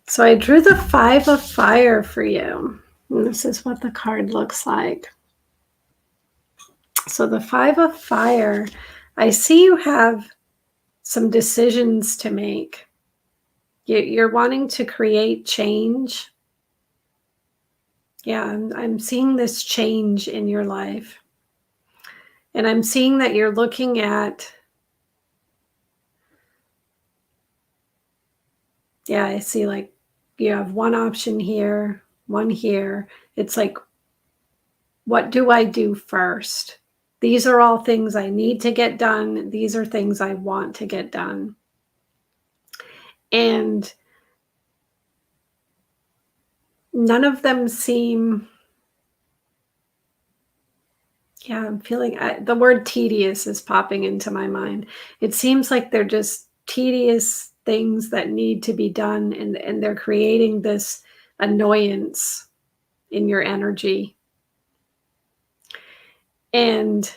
So I drew the 5 of Fire for you. And this is what the card looks like. So the 5 of Fire, I see you have some decisions to make. You're wanting to create change. Yeah, I'm seeing this change in your life. And I'm seeing that you're looking at, yeah, I see like you have one option here, one here. It's like, what do I do first? These are all things I need to get done. These are things I want to get done. And none of them seem, yeah, I'm feeling, the word tedious is popping into my mind. It seems like they're just tedious things that need to be done, and they're creating this annoyance in your energy. And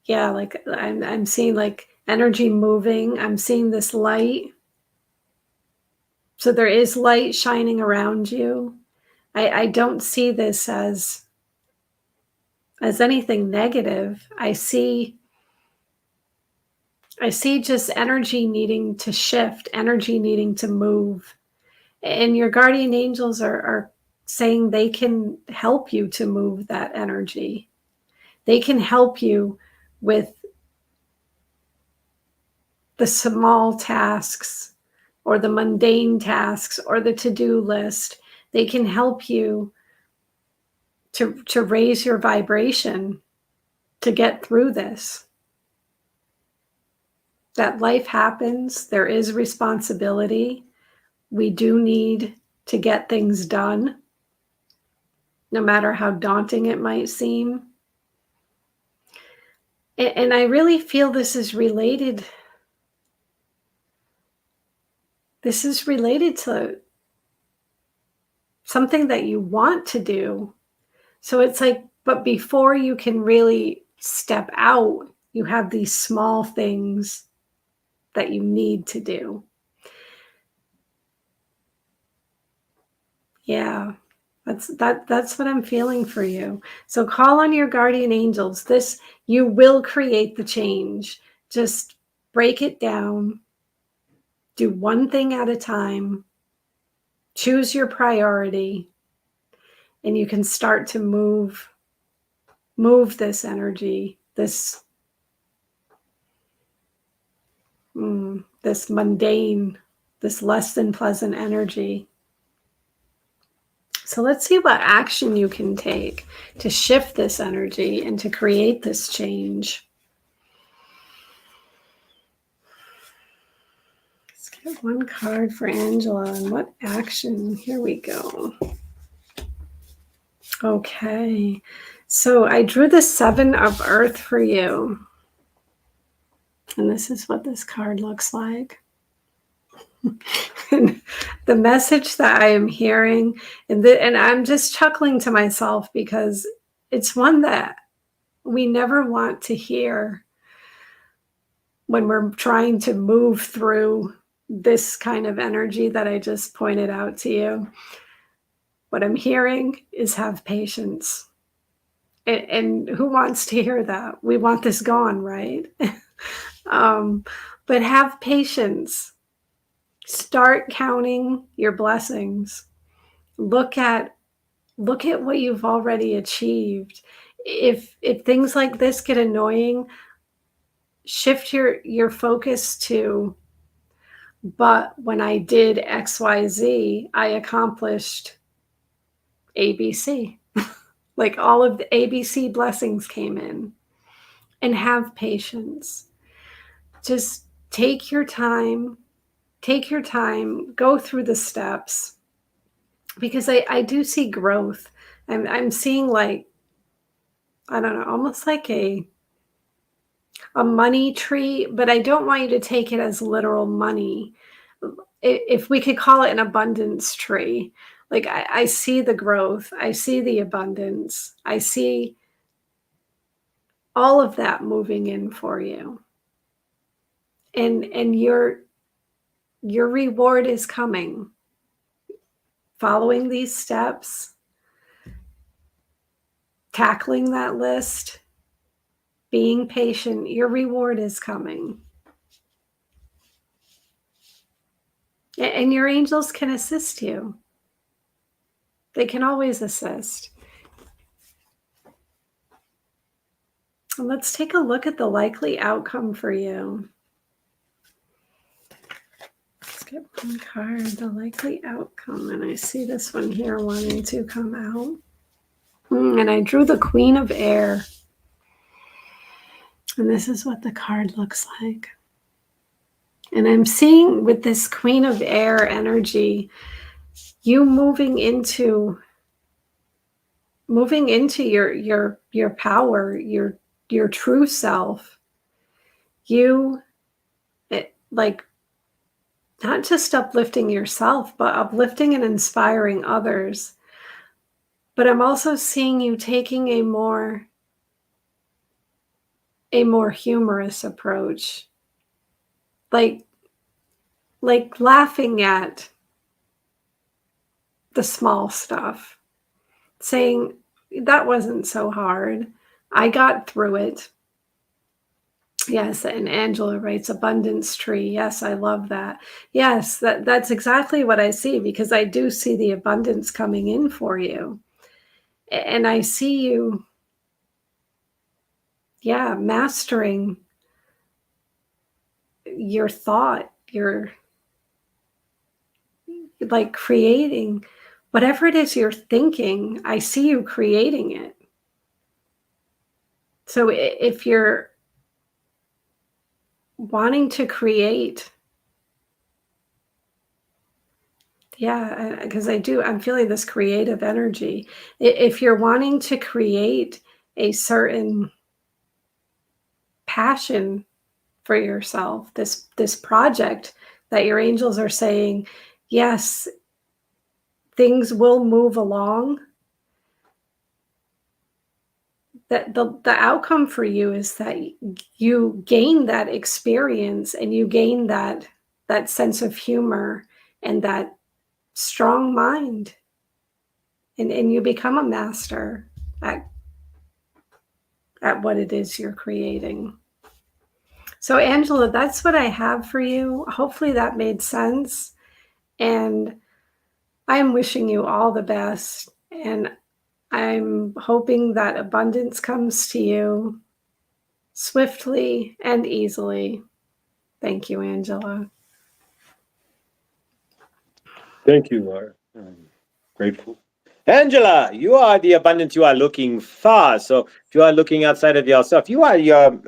yeah, like I'm seeing like energy moving. I'm seeing this light. So there is light shining around you. I don't see this as anything negative. I see just energy needing to shift, energy needing to move. And your guardian angels are saying they can help you to move that energy. They can help you with the small tasks or the mundane tasks or the to-do list. They can help you to raise your vibration to get through this. that life happens. There is responsibility. We do need to get things done, no matter how daunting it might seem. And I really feel this is related. This is related to something that you want to do. So it's like, but before you can really step out, you have these small things that you need to do. Yeah, that's what I'm feeling for you. So call on your guardian angels. This, you will create the change. Just break it down. Do one thing at a time. Choose your priority, and you can start to move this energy, this this mundane, this less than pleasant energy. So let's see what action you can take to shift this energy and to create this change. Let's get one card for Angela and what action. Here we go. Okay, so I drew the Seven of Earth for you. And this is what this card looks like. And the message that I am hearing, and I'm just chuckling to myself because it's one that we never want to hear when we're trying to move through this kind of energy that I just pointed out to you. What I'm hearing is have patience. And who wants to hear that? We want this gone, right? But have patience. Start counting your blessings. Look at what you've already achieved. If things like this get annoying, shift your focus to, but when I did XYZ, I accomplished ABC. Like all of the ABC blessings came in. And have patience. Just take your time, go through the steps, because I do see growth. I'm seeing, like, I don't know, almost like a money tree, but I don't want you to take it as literal money. If we could call it an abundance tree, like I see the growth, I see the abundance, I see all of that moving in for you. And your reward is coming. Following these steps, tackling that list, being patient, your reward is coming. And your angels can assist you. They can always assist. And let's take a look at the likely outcome for you. Let's get one card, the likely outcome. And I see this one here wanting to come out. And I drew the Queen of Air. And this is what the card looks like. And I'm seeing with this Queen of Air energy, you moving into your power, your true self. You, like, not just uplifting yourself, but uplifting and inspiring others. But I'm also seeing you taking a more humorous approach, like laughing at the small stuff, saying, that wasn't so hard. I got through it. Yes, and Angela writes abundance tree. Yes, I love that. Yes, that's exactly what I see, because I do see the abundance coming in for you. And I see you, mastering your thought, your, like, creating whatever it is you're thinking. I see you creating it. So if you're wanting to create. Yeah, because I'm feeling this creative energy. If you're wanting to create a certain passion for yourself, this project that your angels are saying, yes, things will move along. That the outcome for you is that you gain that experience and you gain that sense of humor and that strong mind, and you become a master at what it is you're creating. So Angela, that's what I have for you. Hopefully that made sense. And I'm wishing you all the best. And I'm hoping that abundance comes to you swiftly and easily. Thank you, Angela.
Thank you, Laura. I'm grateful. Angela, you are the abundance you are looking for. So if you are looking outside of yourself, you are your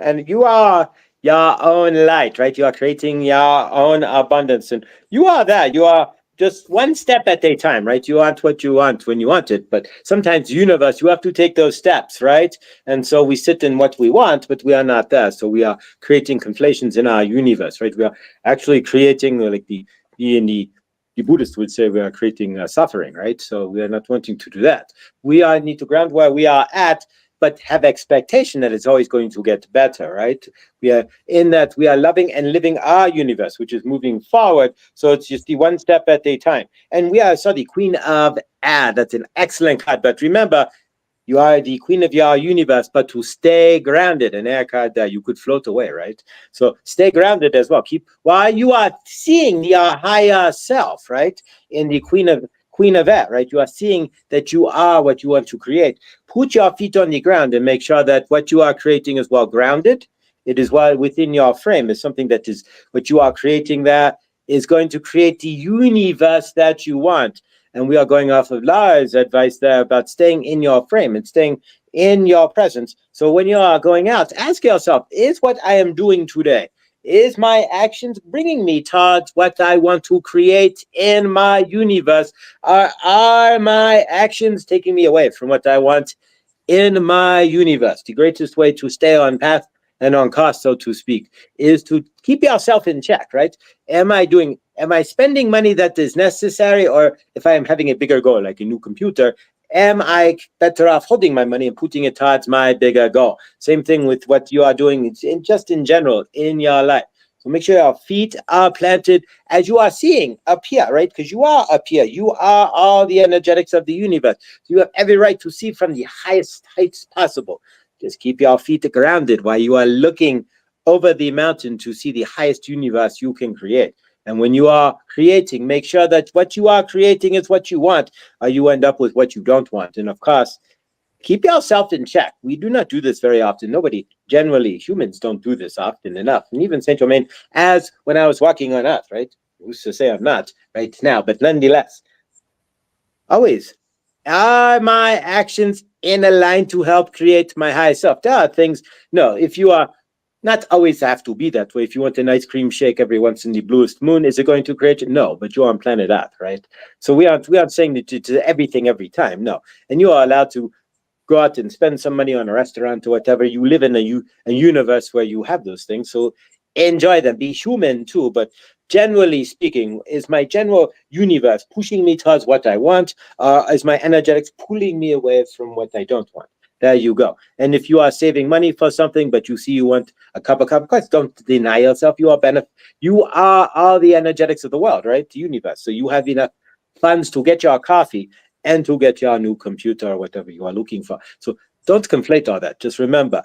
own light, right? You are creating your own abundance, and you are that. You are just one step at a time, right? You want what you want when you want it, but sometimes universe, you have to take those steps, right? And so we sit in what we want, but we are not there. So we are creating conflations in our universe, right? We are actually creating like the Buddhists would say we are creating suffering, right? So we are not wanting to do that. We need to ground where we are at, but have expectation that it's always going to get better, right? We are in that we are loving and living our universe, which is moving forward. So it's just the one step at a time. And we are the Queen of Air. That's an excellent card. But remember, you are the queen of your universe, but to stay grounded, an air card that you could float away, right? So stay grounded as well. Keep while you are seeing your higher self, right? In the Queen of Air, right? You are seeing that you are what you want to create. Put your feet on the ground and make sure that what you are creating is well grounded. It is well within your frame. Is something that is what you are creating there is going to create the universe that you want. And we are going off of Lara's advice there about staying in your frame and staying in your presence. So when you are going out, ask yourself, is what I am doing today, is my actions bringing me towards what I want to create in my universe? Are my actions taking me away from what I want in my universe? The greatest way to stay on path and on course, so to speak, is to keep yourself in check, right? Am I spending money that is necessary? Or if I am having a bigger goal, like a new computer, am I better off holding my money and putting it towards my bigger goal? Same thing with what you are doing just in general in your life. So make sure your feet are planted as you are seeing up here, right? Because you are up here. You are all the energetics of the universe. So you have every right to see from the highest heights possible. Just keep your feet grounded while you are looking over the mountain to see the highest universe you can create. And when you are creating, make sure that what you are creating is what you want, or you end up with what you don't want. And of course, keep yourself in check. We do not do this very often. Nobody, generally, humans don't do this often enough. And even Saint Germain, as when I was walking on earth, right? Who's to say I'm not right now, but nonetheless, always, are my actions in a line to help create my higher self? There are things, no, if you are not always have to be that way. If you want an ice cream shake every once in the bluest moon, is it going to create it? No, but you're on planet Earth, right? So we aren't saying that to everything every time, no. And you are allowed to go out and spend some money on a restaurant or whatever. You live in a universe where you have those things. So enjoy them, be human too. But generally speaking, is my general universe pushing me towards what I want? Is my energetics pulling me away from what I don't want? There you go. And if you are saving money for something, but you see you want a cup of coffee, don't deny yourself. You are all the energetics of the world, right? The universe. So you have enough funds to get your coffee and to get your new computer or whatever you are looking for. So don't conflate all that. Just remember,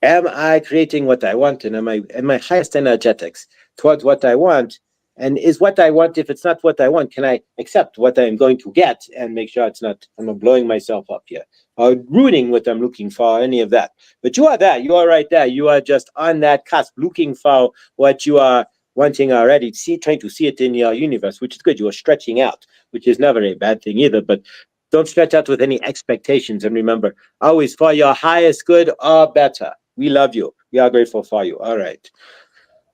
am I creating what I want, and am I in my highest energetics towards what I want? And is what I want, if it's not what I want, can I accept what I'm going to get and make sure I'm not blowing myself up here or ruining what I'm looking for, any of that? But you are there, you are right there. You are just on that cusp looking for what you are wanting already, trying to see it in your universe, which is good. You are stretching out, which is never a bad thing either. But don't stretch out with any expectations. And remember, always for your highest good or better. We love you. We are grateful for you. All right.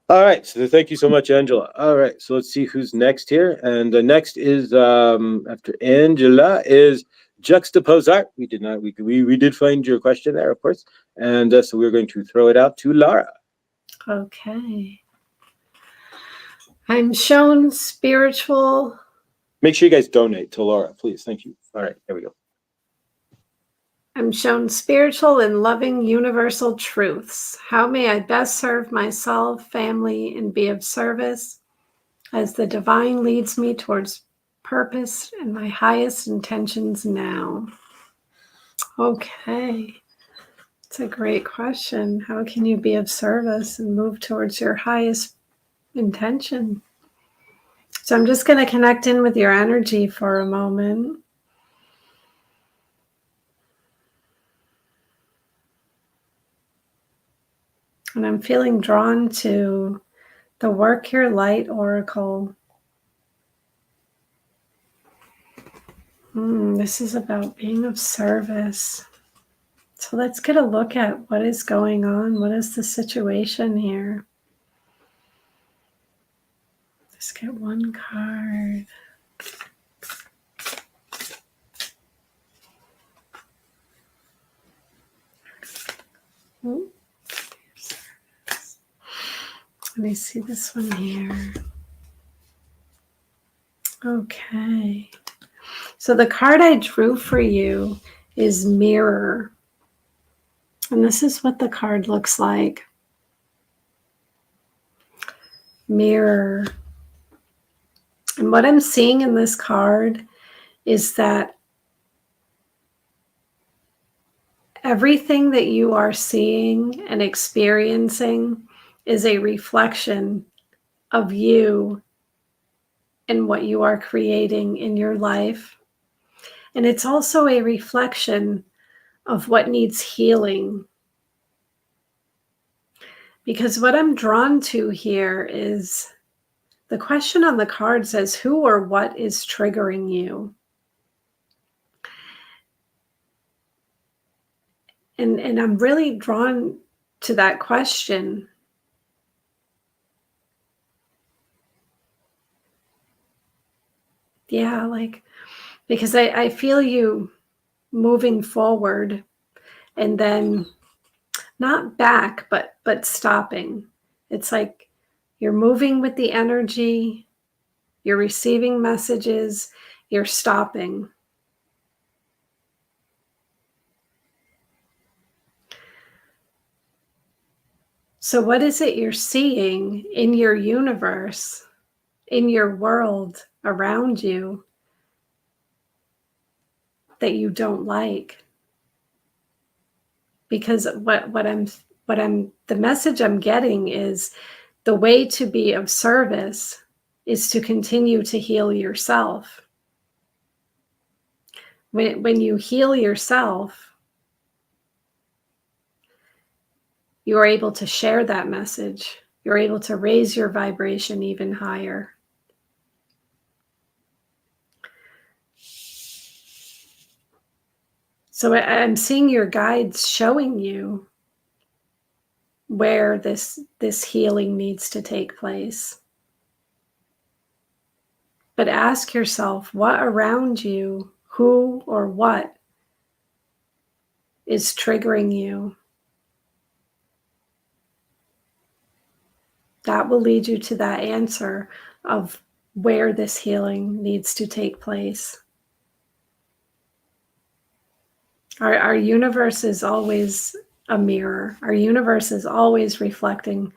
All right. So thank you so much, Angela. All right. So let's see who's next here. And the next is after Angela is Juxtapose Art. We did not. We did find your question there, of course. And so we're going to throw it out to Laura.
Okay. I'm shown spiritual.
Make sure you guys donate to Laura, please. Thank you. All right. There we go.
I'm shown spiritual and loving universal truths. How may I best serve myself, family, and be of service as the divine leads me towards purpose and my highest intentions now? Okay. It's a great question. How can you be of service and move towards your highest intention? So I'm just going to connect in with your energy for a moment. And I'm feeling drawn to the Work Your Light Oracle. This is about being of service. So let's get a look at what is going on. What is the situation here? Let's get one card. Let me see this one here. Okay. So the card I drew for you is Mirror. And this is what the card looks like. Mirror. And what I'm seeing in this card is that everything that you are seeing and experiencing is a reflection of you and what you are creating in your life. And it's also a reflection of what needs healing. Because what I'm drawn to here is the question on the card says, who or what is triggering you? And I'm really drawn to that question. Yeah, because I feel you moving forward and then not back, but stopping. It's like you're moving with the energy, you're receiving messages, you're stopping. So what is it you're seeing in your universe, in your world around you that you don't like? Because the message I'm getting is the way to be of service is to continue to heal yourself. When you heal yourself, you are able to share that message. You're able to raise your vibration even higher. So I'm seeing your guides showing you where this healing needs to take place. But ask yourself, what around you, who or what is triggering you? That will lead you to that answer of where this healing needs to take place. Our universe is always a mirror. Our universe is always reflecting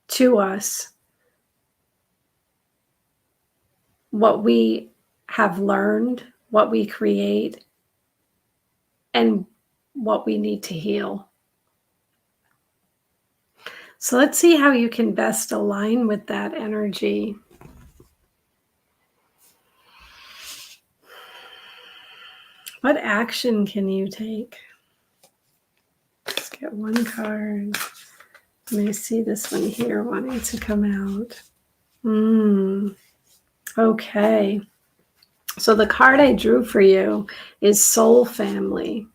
to us what we have learned, what we create, and what we need to heal. So let's see how you can best align with that energy. What action can you take? Let's get one card. Let me see this one here wanting to come out. Okay. So the card I drew for you is Soul Family.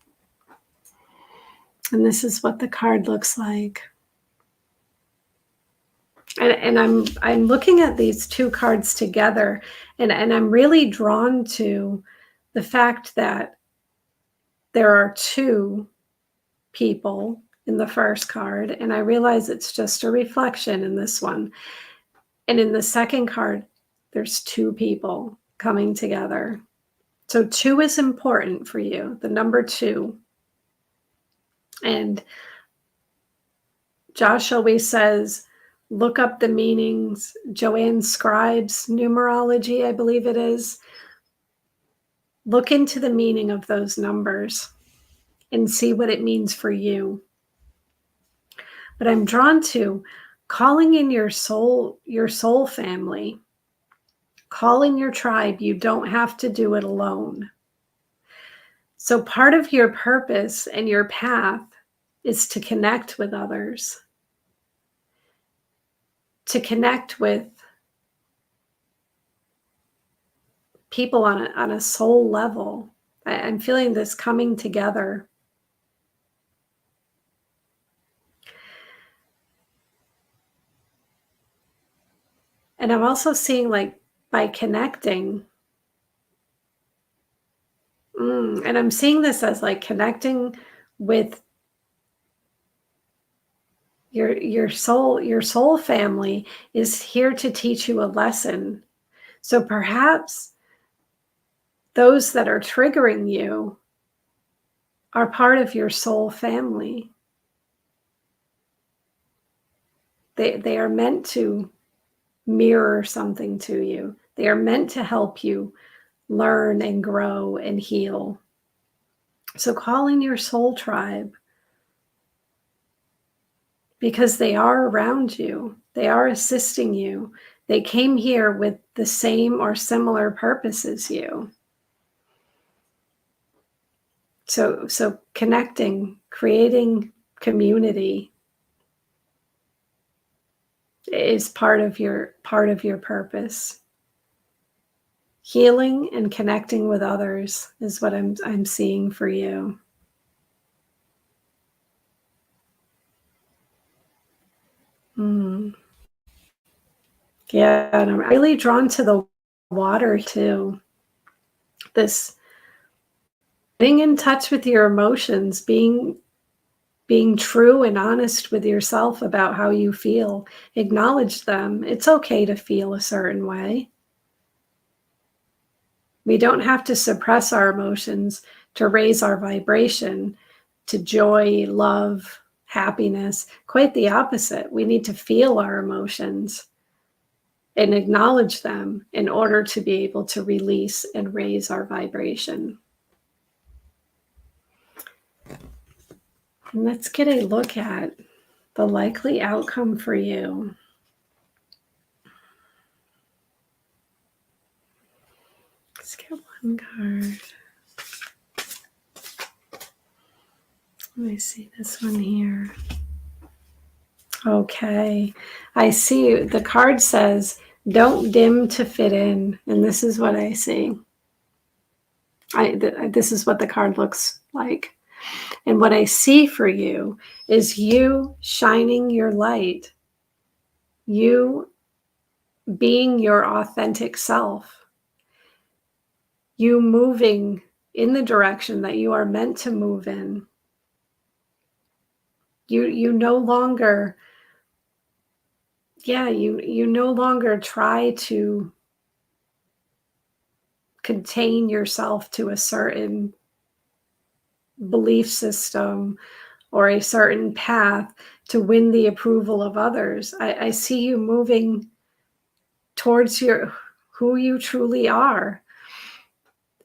And this is what the card looks like. And I'm looking at these two cards together, and I'm really drawn to the fact that there are two people in the first card, and I realize it's just a reflection in this one. And in the second card, there's two people coming together. So 2 is important for you, the number 2. And Josh always says, look up the meanings. Joanne Scribe's numerology, I believe it is. Look into the meaning of those numbers and see what it means for you. But I'm drawn to calling in your soul family, calling your tribe. You don't have to do it alone. So part of your purpose and your path is to connect with others, to connect with people on a soul level. I'm feeling this coming together. And I'm also seeing, like, by connecting, and I'm seeing this as like connecting with your soul family is here to teach you a lesson. So perhaps those that are triggering you are part of your soul family. They are meant to mirror something to you. They are meant to help you learn and grow and heal. So call in your soul tribe, because they are around you. They are assisting you. They came here with the same or similar purpose as you. So connecting, creating community is part of your purpose. Healing and connecting with others is what I'm seeing for you. Yeah, and I'm really drawn to the water too. This getting in touch with your emotions, being true and honest with yourself about how you feel. Acknowledge them. It's okay to feel a certain way. We don't have to suppress our emotions to raise our vibration to joy, love, happiness. Quite the opposite. We need to feel our emotions and acknowledge them in order to be able to release and raise our vibration. And let's get a look at the likely outcome for you. Let's get one card. Let me see this one here. Okay, I see the card says, don't dim to fit in. And this is what I see. This is what the card looks like. And what I see for you is you shining your light, you being your authentic self, you moving in the direction that you are meant to move in. You no longer, you no longer try to contain yourself to a certain belief system or a certain path to win the approval of others. I see you moving towards who you truly are.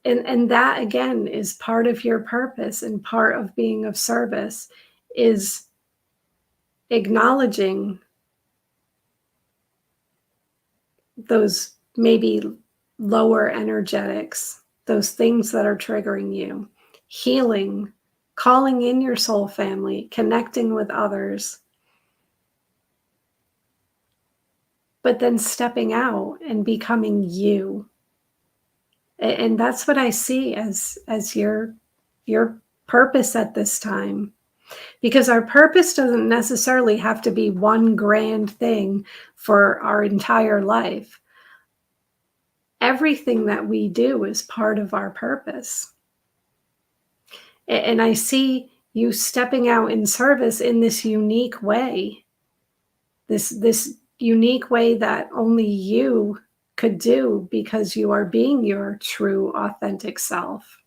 And that, again, is part of your purpose, and part of being of service is acknowledging those maybe lower energetics, those things that are triggering you, healing, calling in your soul family, connecting with others, but then stepping out and becoming you. And that's what I see as your purpose at this time. because our purpose doesn't necessarily have to be one grand thing for our entire life. Everything that we do is part of our purpose. And I see you stepping out in service in this unique way, this unique way that only you could do because you are being your true, authentic self.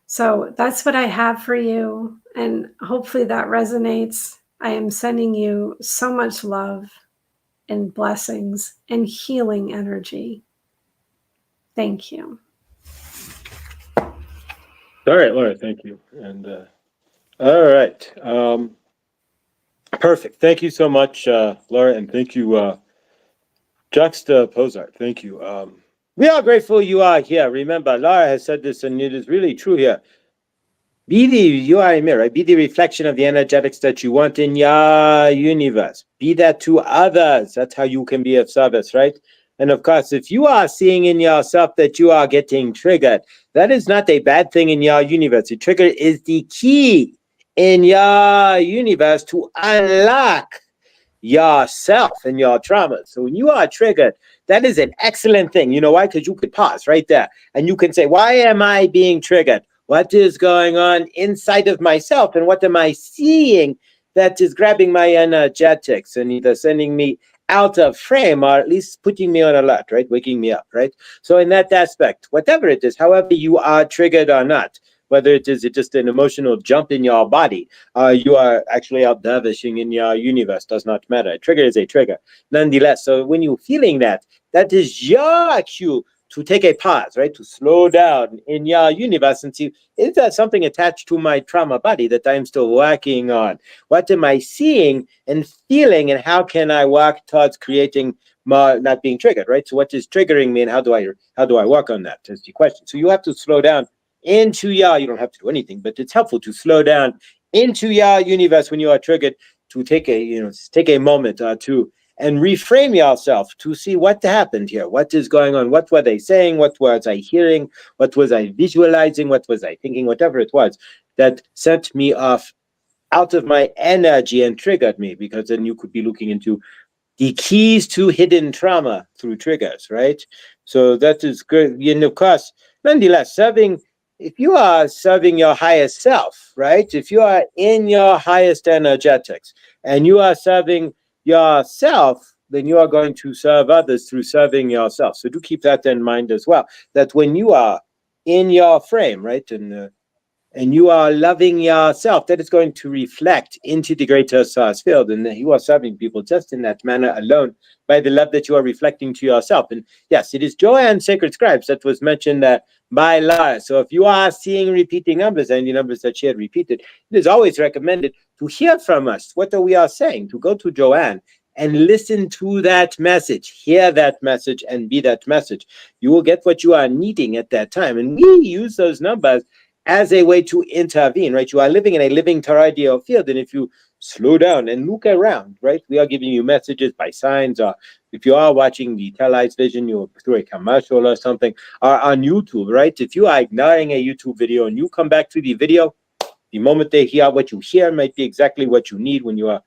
So that's what I have for you, and hopefully that resonates. I am sending you so much love and blessings and healing energy. Thank you.
All right, Laura, thank you. And all right. Perfect. Thank you so much, Laura, and thank you, Juxtaposart. Thank you. We are grateful you are here. Remember, Laura has said this, and it is really true here. You are a mirror, right? Be the reflection of the energetics that you want in your universe. Be that to others. That's how you can be of service, right? And of course, if you are seeing in yourself that you are getting triggered, that is not a bad thing in your universe. The trigger is the key in your universe to unlock yourself and your trauma. So when you are triggered, that is an excellent thing. You know why? Because you could pause right there and you can say, why am I being triggered? What is going on inside of myself? And what am I seeing that is grabbing my energetics and either sending me out of frame or at least putting me on alert, right? Waking me up, right? So in that aspect, whatever it is, however you are triggered or not, whether it is just an emotional jump in your body, you are actually out dervishing in your universe, does not matter. A trigger is a trigger. Nonetheless, so when you're feeling that, that is your cue to take a pause, right? To slow down in your universe and see, is there something attached to my trauma body that I'm still working on? What am I seeing and feeling, and how can I work towards creating more, not being triggered, right? So what is triggering me, and how do I work on that? Is the question. So you have to slow down into your, you don't have to do anything, but it's helpful to slow down into your universe when you are triggered, to take a moment or two and reframe yourself to see what happened here. What is going on? What were they saying? What was I hearing? What was I visualizing? What was I thinking? Whatever it was that sent me off out of my energy and triggered me, because then you could be looking into the keys to hidden trauma through triggers, right? So that is good. And of course, nonetheless, if you are serving your highest self, right? If you are in your highest energetics and you are serving yourself, then you are going to serve others through serving yourself. So do keep that in mind as well, that when you are in your frame, right, and you are loving yourself, that is going to reflect into the greater source field, and you are serving people just in that manner alone by the love that you are reflecting to yourself. And yes, it is Joanne's Sacred Scribes that was mentioned by Lara. So if you are seeing repeating numbers and the numbers that she had repeated, it is always recommended to hear from us what we are saying, to go to Joanne and listen to that message, hear that message, and be that message. You will get what you are needing at that time. And we use those numbers as a way to intervene, right? You are living in a living toroidal field, and if you slow down and look around, right, we are giving you messages by signs, or if you are watching the televised vision, you're through a commercial or something, or on YouTube, right? If you are ignoring a YouTube video and you come back to the video, the moment they hear what you hear might be exactly what you need when you are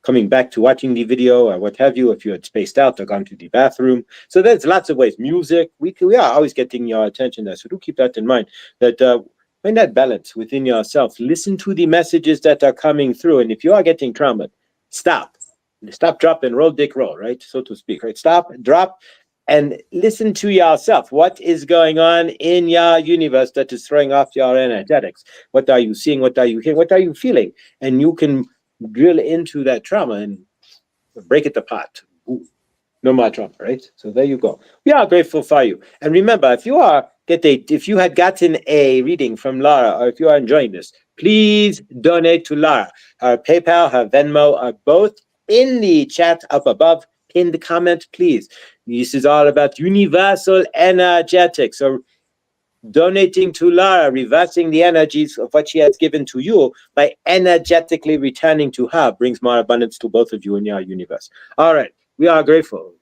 coming back to watching the video or what have you, if you had spaced out or gone to the bathroom. So there's lots of ways. Music, we are always getting your attention there. So do keep that in mind, that find that balance within yourself. Listen to the messages that are coming through. And if you are getting traumatized, stop, drop, and roll, dick, roll, right? So to speak, right? Stop, drop, and listen to yourself. What is going on in your universe that is throwing off your energetics? What are you seeing? What are you hearing? What are you feeling? And you can drill into that trauma and break it apart. Ooh, no more trauma, right? So there you go. We are grateful for you. And remember, if you had gotten a reading from Lara, or if you are enjoying this, please donate to Lara. Her PayPal, her Venmo are both in the chat up above. Pinned comment, please. This is all about universal energetics. So donating to Lara, reversing the energies of what she has given to you by energetically returning to her, brings more abundance to both of you in your universe. All right. We are grateful.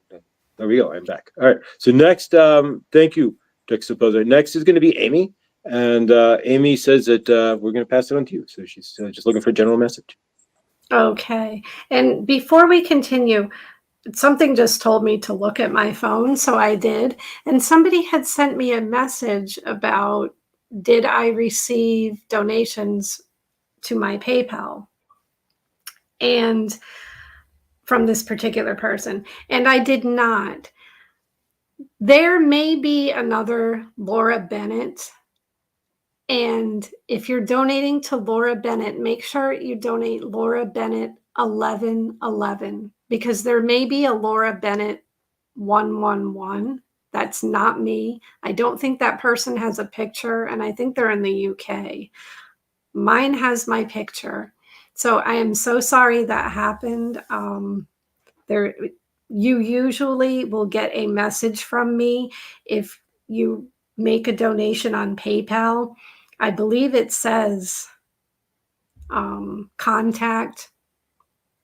There we go. I'm back. All right. So next, thank you, Juxtaposer. Next is going to be Amy. And Amy says that we're going to pass it on to you. So she's just looking for a general message.
Okay. And before we continue, something just told me to look at my phone, so I did. And somebody had sent me a message about, did I receive donations to my PayPal? And from this particular person. And I did not. There may be another Laura Bennett. And if you're donating to Laura Bennett, make sure you donate Laura Bennett 1111, because there may be a Laura Bennett 111. That's not me. I don't think that person has a picture, and I think they're in the UK. Mine has my picture. So I am so sorry that happened. There, you usually will get a message from me if you make a donation on PayPal. I believe it says contact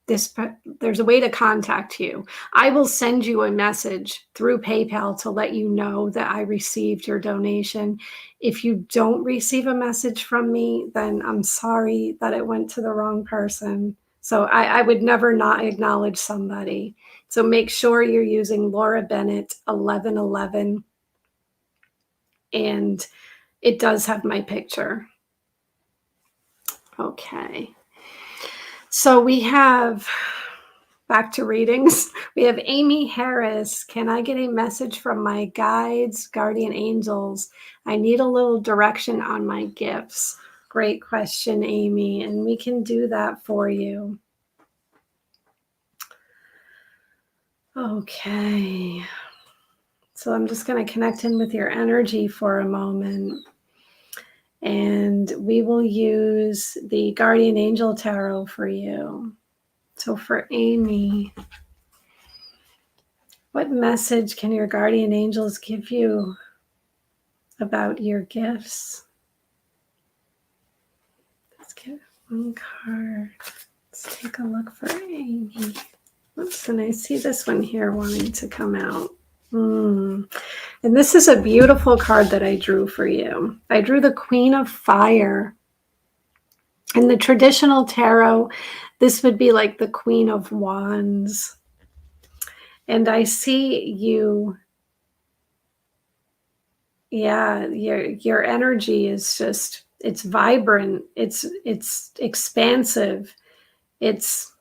this. There's a way to contact you. I will send you a message through PayPal to let you know that I received your donation. If you don't receive a message from me, then I'm sorry that it went to the wrong person. So I would never not acknowledge somebody. So make sure you're using Laura Bennett 1111. And it does have my picture. Okay. So we have, back to readings, we have Amy Harris. Can I get a message from my guides, guardian angels? I need a little direction on my gifts. Great question, Amy, and we can do that for you. Okay. So I'm just going to connect in with your energy for a moment. And we will use the Guardian Angel Tarot for you. So for Amy, what message can your guardian angels give you about your gifts? Let's get one card. Let's take a look for Amy. Oops, and I see this one here wanting to come out. And this is a beautiful card that I drew for you. I drew the Queen of Fire. In the traditional tarot, this would be like the Queen of Wands. And I see you, yeah, your energy is just, it's vibrant, it's expansive, it's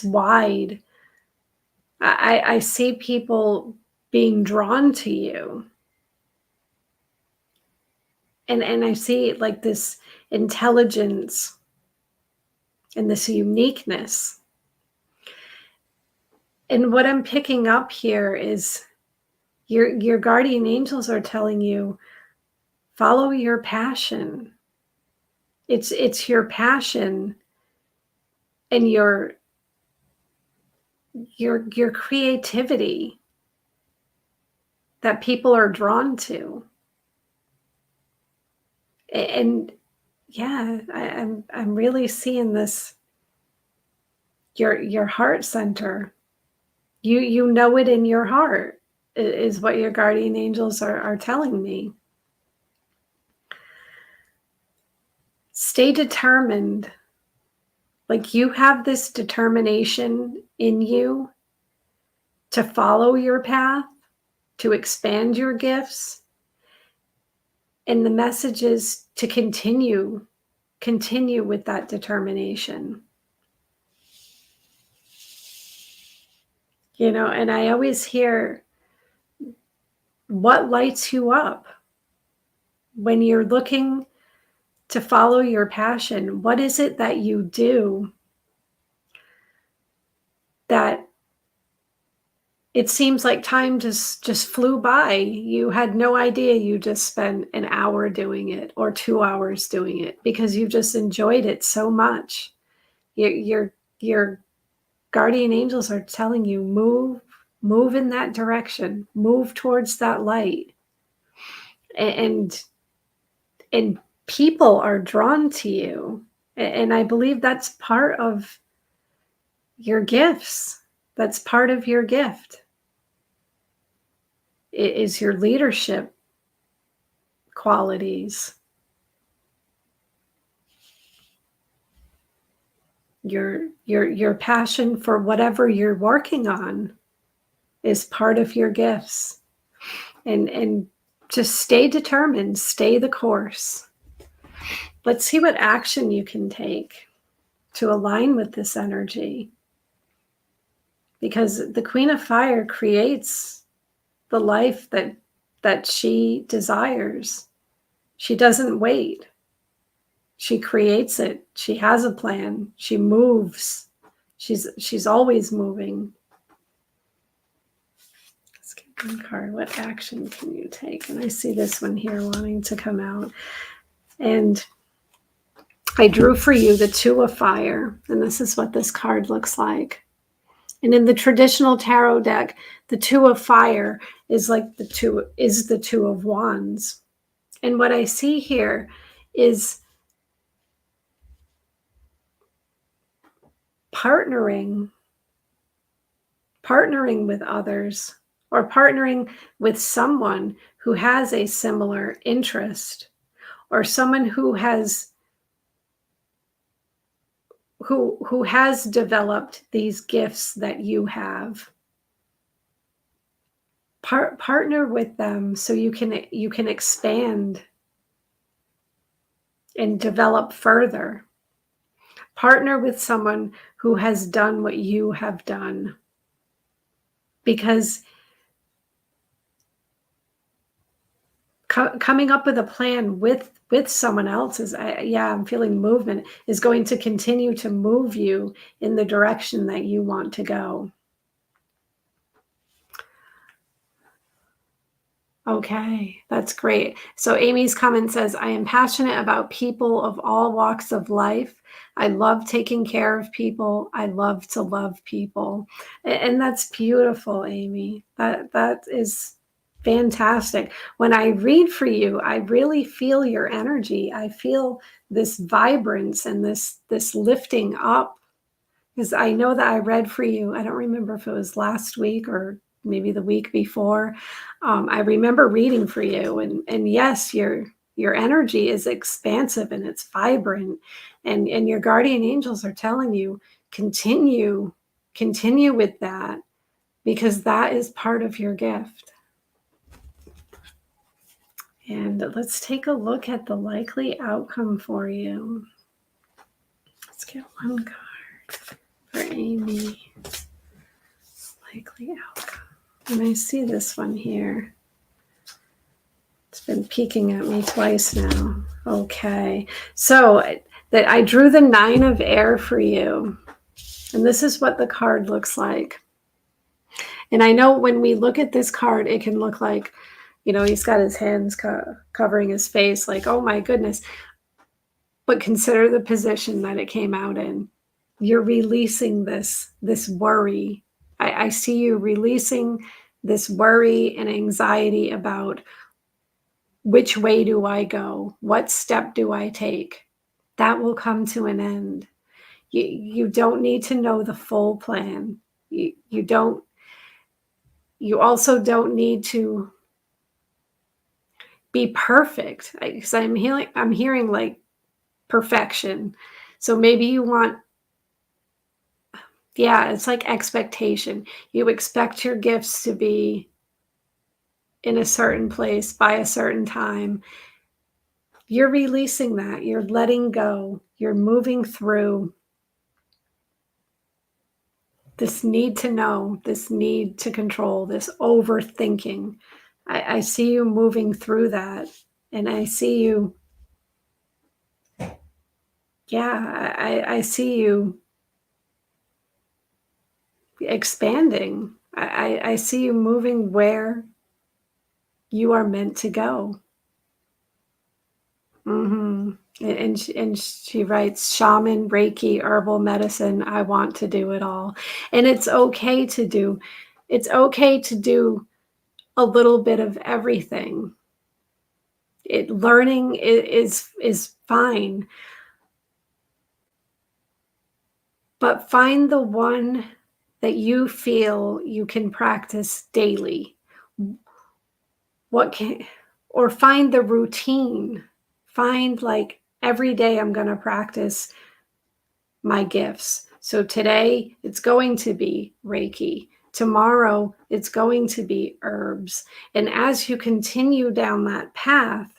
wide. I see people being drawn to you. And I see like this intelligence and this uniqueness. And what I'm picking up here is your guardian angels are telling you, follow your passion. It's your passion and your creativity that people are drawn to. And yeah, I'm really seeing this, your heart center. You know it in your heart is what your guardian angels are telling me. Stay determined. Like you have this determination in you to follow your path, to expand your gifts. And the message is to continue with that determination. You know, and I always hear, what lights you up when you're looking to follow your passion? What is it that you do that it seems like time just flew by? You had no idea you just spent an hour doing it or 2 hours doing it because you just enjoyed it so much. Your guardian angels are telling you, move in that direction, move towards that light. And people are drawn to you. And I believe that's part of your gifts. That's part of your gift. It is your leadership qualities. Your passion for whatever you're working on is part of your gifts. And just stay determined, stay the course. Let's see what action you can take to align with this energy. Because the Queen of Fire creates the life that she desires. She doesn't wait. She creates it. She has a plan. She moves. She's always moving. Let's get one card. What action can you take? And I see this one here wanting to come out. And I drew for you the Two of Fire, and this is what this card looks like. And in the traditional tarot deck, the Two of Fire is like the Two of Wands. And what I see here is partnering with others, or partnering with someone who has a similar interest, or someone who has developed these gifts that you have. Partner with them so you can expand and develop further. Partner with someone who has done what you have done. Because coming up with a plan with someone else is, I'm feeling movement, is going to continue to move you in the direction that you want to go. Okay, that's great. So Amy's comment says, I am passionate about people of all walks of life. I love taking care of people. I love to love people. And that's beautiful, Amy. That is fantastic. When I read for you, I really feel your energy. I feel this vibrance and this lifting up. Because I know that I read for you, I don't remember if it was last week or maybe the week before. I remember reading for you, and yes, your energy is expansive and it's vibrant, and your guardian angels are telling you, continue with that, because that is part of your gift. And let's take a look at the likely outcome for you. Let's get one card for Amy. Likely outcome. And I see this one here. It's been peeking at me twice now. Okay. So I drew the Nine of Air for you. And this is what the card looks like. And I know when we look at this card, it can look like, he's got his hands covering his face, like, oh my goodness. But consider the position that it came out in. You're releasing this worry. I see you releasing this worry and anxiety about which way do I go? What step do I take? That will come to an end. You don't need to know the full plan. You also don't need to be perfect, because I'm hearing like perfection. So maybe you want, it's like expectation. You expect your gifts to be in a certain place by a certain time. You're releasing that. You're letting go. You're moving through this need to know, this need to control, this overthinking. I see you moving through that. And I see you, I see you expanding. I see you moving where you are meant to go. And she writes, shaman, Reiki, herbal medicine. I want to do it all. And it's okay to do a little bit of everything. Learning is fine. But find the one that you feel you can practice daily. or find the routine. Find like every day I'm going to practice my gifts. So today it's going to be Reiki. Tomorrow it's going to be herbs. And as you continue down that path,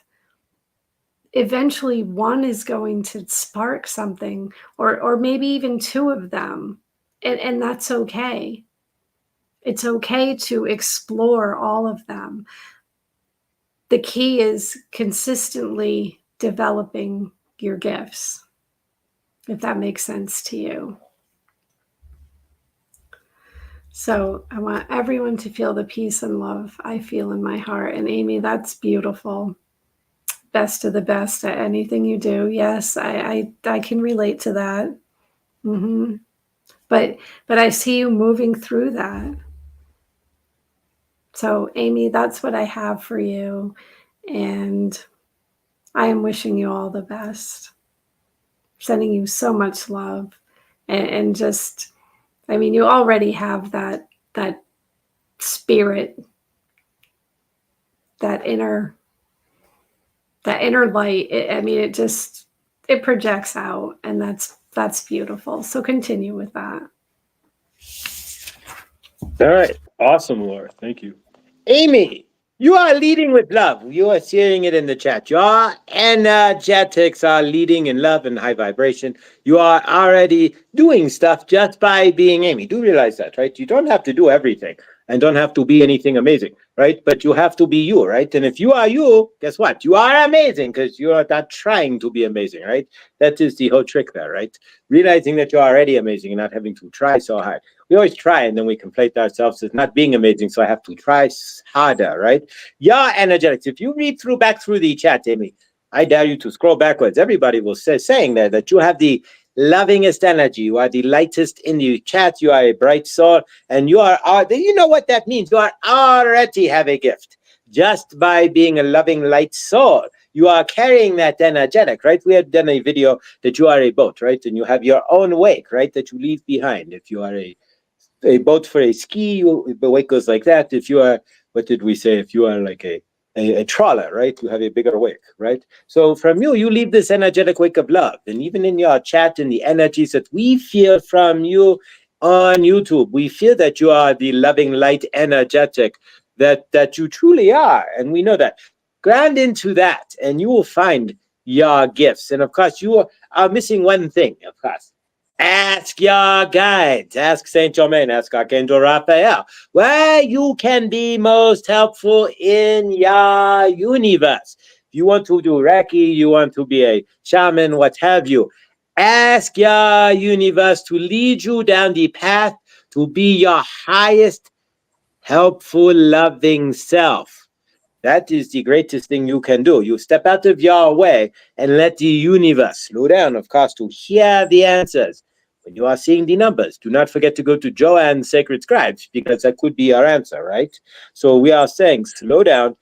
eventually one is going to spark something, or maybe even two of them. And that's okay. It's okay to explore all of them. The key is consistently developing your gifts, if that makes sense to you. So I want everyone to feel the peace and love I feel in my heart. And Amy, that's beautiful. Best of the best at anything you do. Yes, I can relate to that. Mm-hmm. But I see you moving through that. So Amy, that's what I have for you. And I am wishing you all the best. Sending you so much love. And just, I mean, you already have that spirit, that inner light. It projects out, and that's beautiful. So continue with that.
All right. Awesome, Laura. Thank you. Amy, you are leading with love. You are seeing it in the chat. Your energetics are leading in love and high vibration. You are already doing stuff just by being Amy. Do realize that, right? You don't have to do everything and don't have to be anything amazing, right? But you have to be you, right? And if you are you, guess what? You are amazing because you are not trying to be amazing, right? That is the whole trick there, right? Realizing that you're already amazing and not having to try so hard. We always try and then we complain to ourselves as not being amazing, so I have to try harder, right? Your energetics. If you read back through the chat, Amy, I dare you to scroll backwards. Everybody will saying there that you have the lovingest energy. You are the lightest in the chat. You are a bright soul, and you are. You know what that means? You are already have a gift just by being a loving light soul. You are carrying that energetic, right? We had done a video that you are a boat, right? And you have your own wake, right? That you leave behind. If you are a boat for a ski, the wake goes like that. If you are, what did we say? If you are like a trawler, right? You have a bigger wake, right? So from you leave this energetic wake of love. And even in your chat and the energies that we feel from you on YouTube, we feel that you are the loving light energetic that you truly are. And we know that. Ground into that and you will find your gifts. And of course, you are missing one thing, of course. Ask your guides, ask Saint Germain, ask Archangel Raphael, where you can be most helpful in your universe. If you want to do Reiki, you want to be a shaman, what have you, ask your universe to lead you down the path to be your highest, helpful, loving self. That is the greatest thing you can do. You step out of your way and let the universe slow down, of course, to hear the answers. When you are seeing the numbers, do not forget to go to Joanne's Sacred Scribes, because that could be your answer, right? So we are saying, slow down,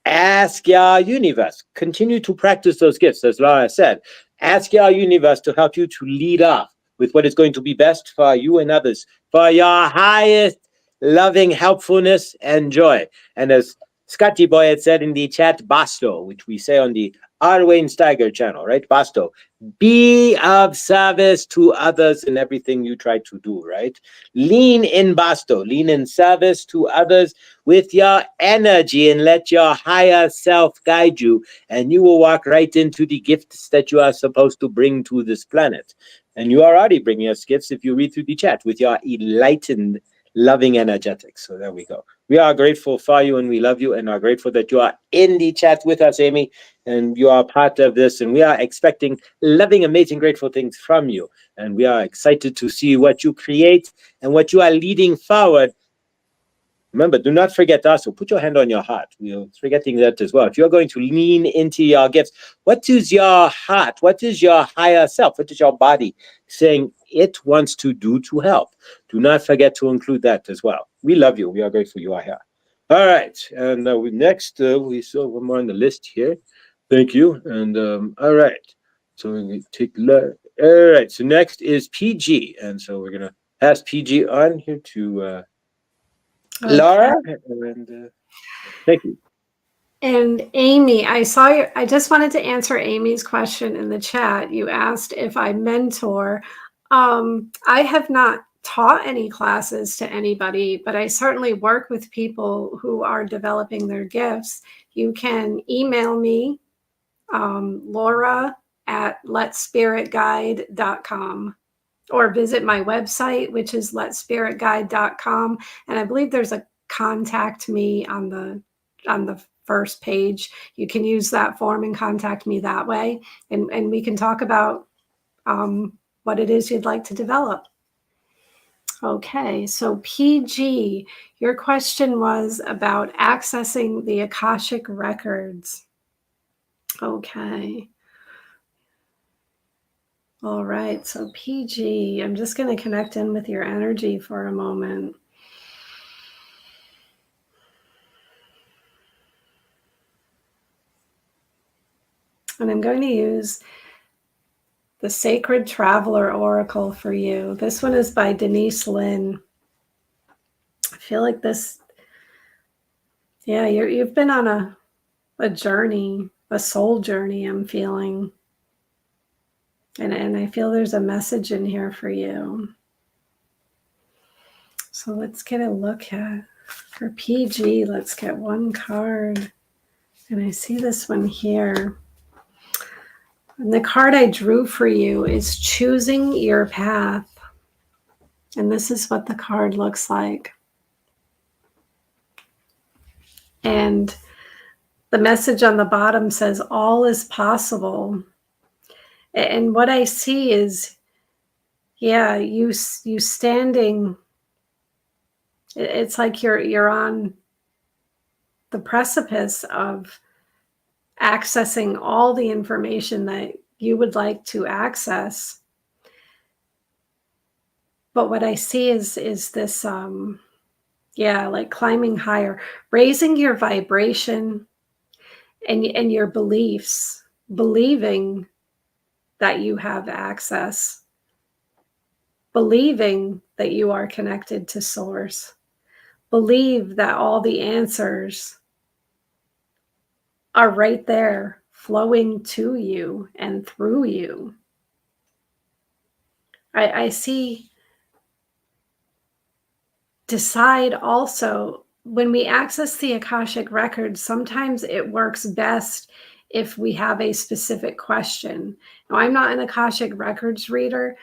ask your universe. Continue to practice those gifts, as Laura said. Ask your universe to help you to lead off with what is going to be best for you and others, for your highest loving helpfulness and joy. And as Scotty Boy had said in the chat, Basto, which we say on the R. Wayne Steiger channel, right? Basto, be of service to others in everything you try to do, right? Lean in Basto, lean in service to others with your energy and let your higher self guide you, and you will walk right into the gifts that you are supposed to bring to this planet. And you are already bringing us gifts if you read through the chat with your enlightened, loving energetics. So there we go. We are grateful for you and we love you and are grateful that you are in the chat with us, Amy, and you are part of this. And we are expecting loving, amazing, grateful things from you. And we are excited to see what you create and what you are leading forward. Remember, do not forget also, put your hand on your heart. We are forgetting that as well. If you're going to lean into your gifts, what is your heart? What is your higher self? What is your body saying it wants to do to help? Do not forget to include that as well. We love you. We are grateful you are here. All right. And next, we saw one more on the list here. Thank you. And all right. So we're going to take all right. So next is PG. And so we're going to pass PG on here to Laura, and thank you.
And Amy, I just wanted to answer Amy's question in the chat. You asked if I mentor. I have not taught any classes to anybody, but I certainly work with people who are developing their gifts. You can email me, Laura at letspiritguide.com, or visit my website, which is letspiritguide.com. And I believe there's a contact me on the first page. You can use that form and contact me that way. And we can talk about what it is you'd like to develop. Okay, so PG, your question was about accessing the Akashic records. Okay. All right, so PG, I'm just going to connect in with your energy for a moment. And I'm going to use the Sacred Traveler Oracle for you. This one is by Denise Lynn. I feel like this, yeah, you've been on a journey, a soul journey, I'm feeling. And I feel there's a message in here for you. So let's get a look at, for PG, let's get one card. And I see this one here. And the card I drew for you is Choosing Your Path. And this is what the card looks like. And the message on the bottom says, all is possible. And what I see is, yeah, you standing, it's like you're on the precipice of accessing all the information that you would like to access. But what I see is this, like climbing higher, raising your vibration and your beliefs, believing that you have access, believing that you are connected to source, believe that all the answers are right there flowing to you and through you. I see, decide also, when we access the Akashic records, sometimes it works best if we have a specific question. Now, I'm not an Akashic records reader.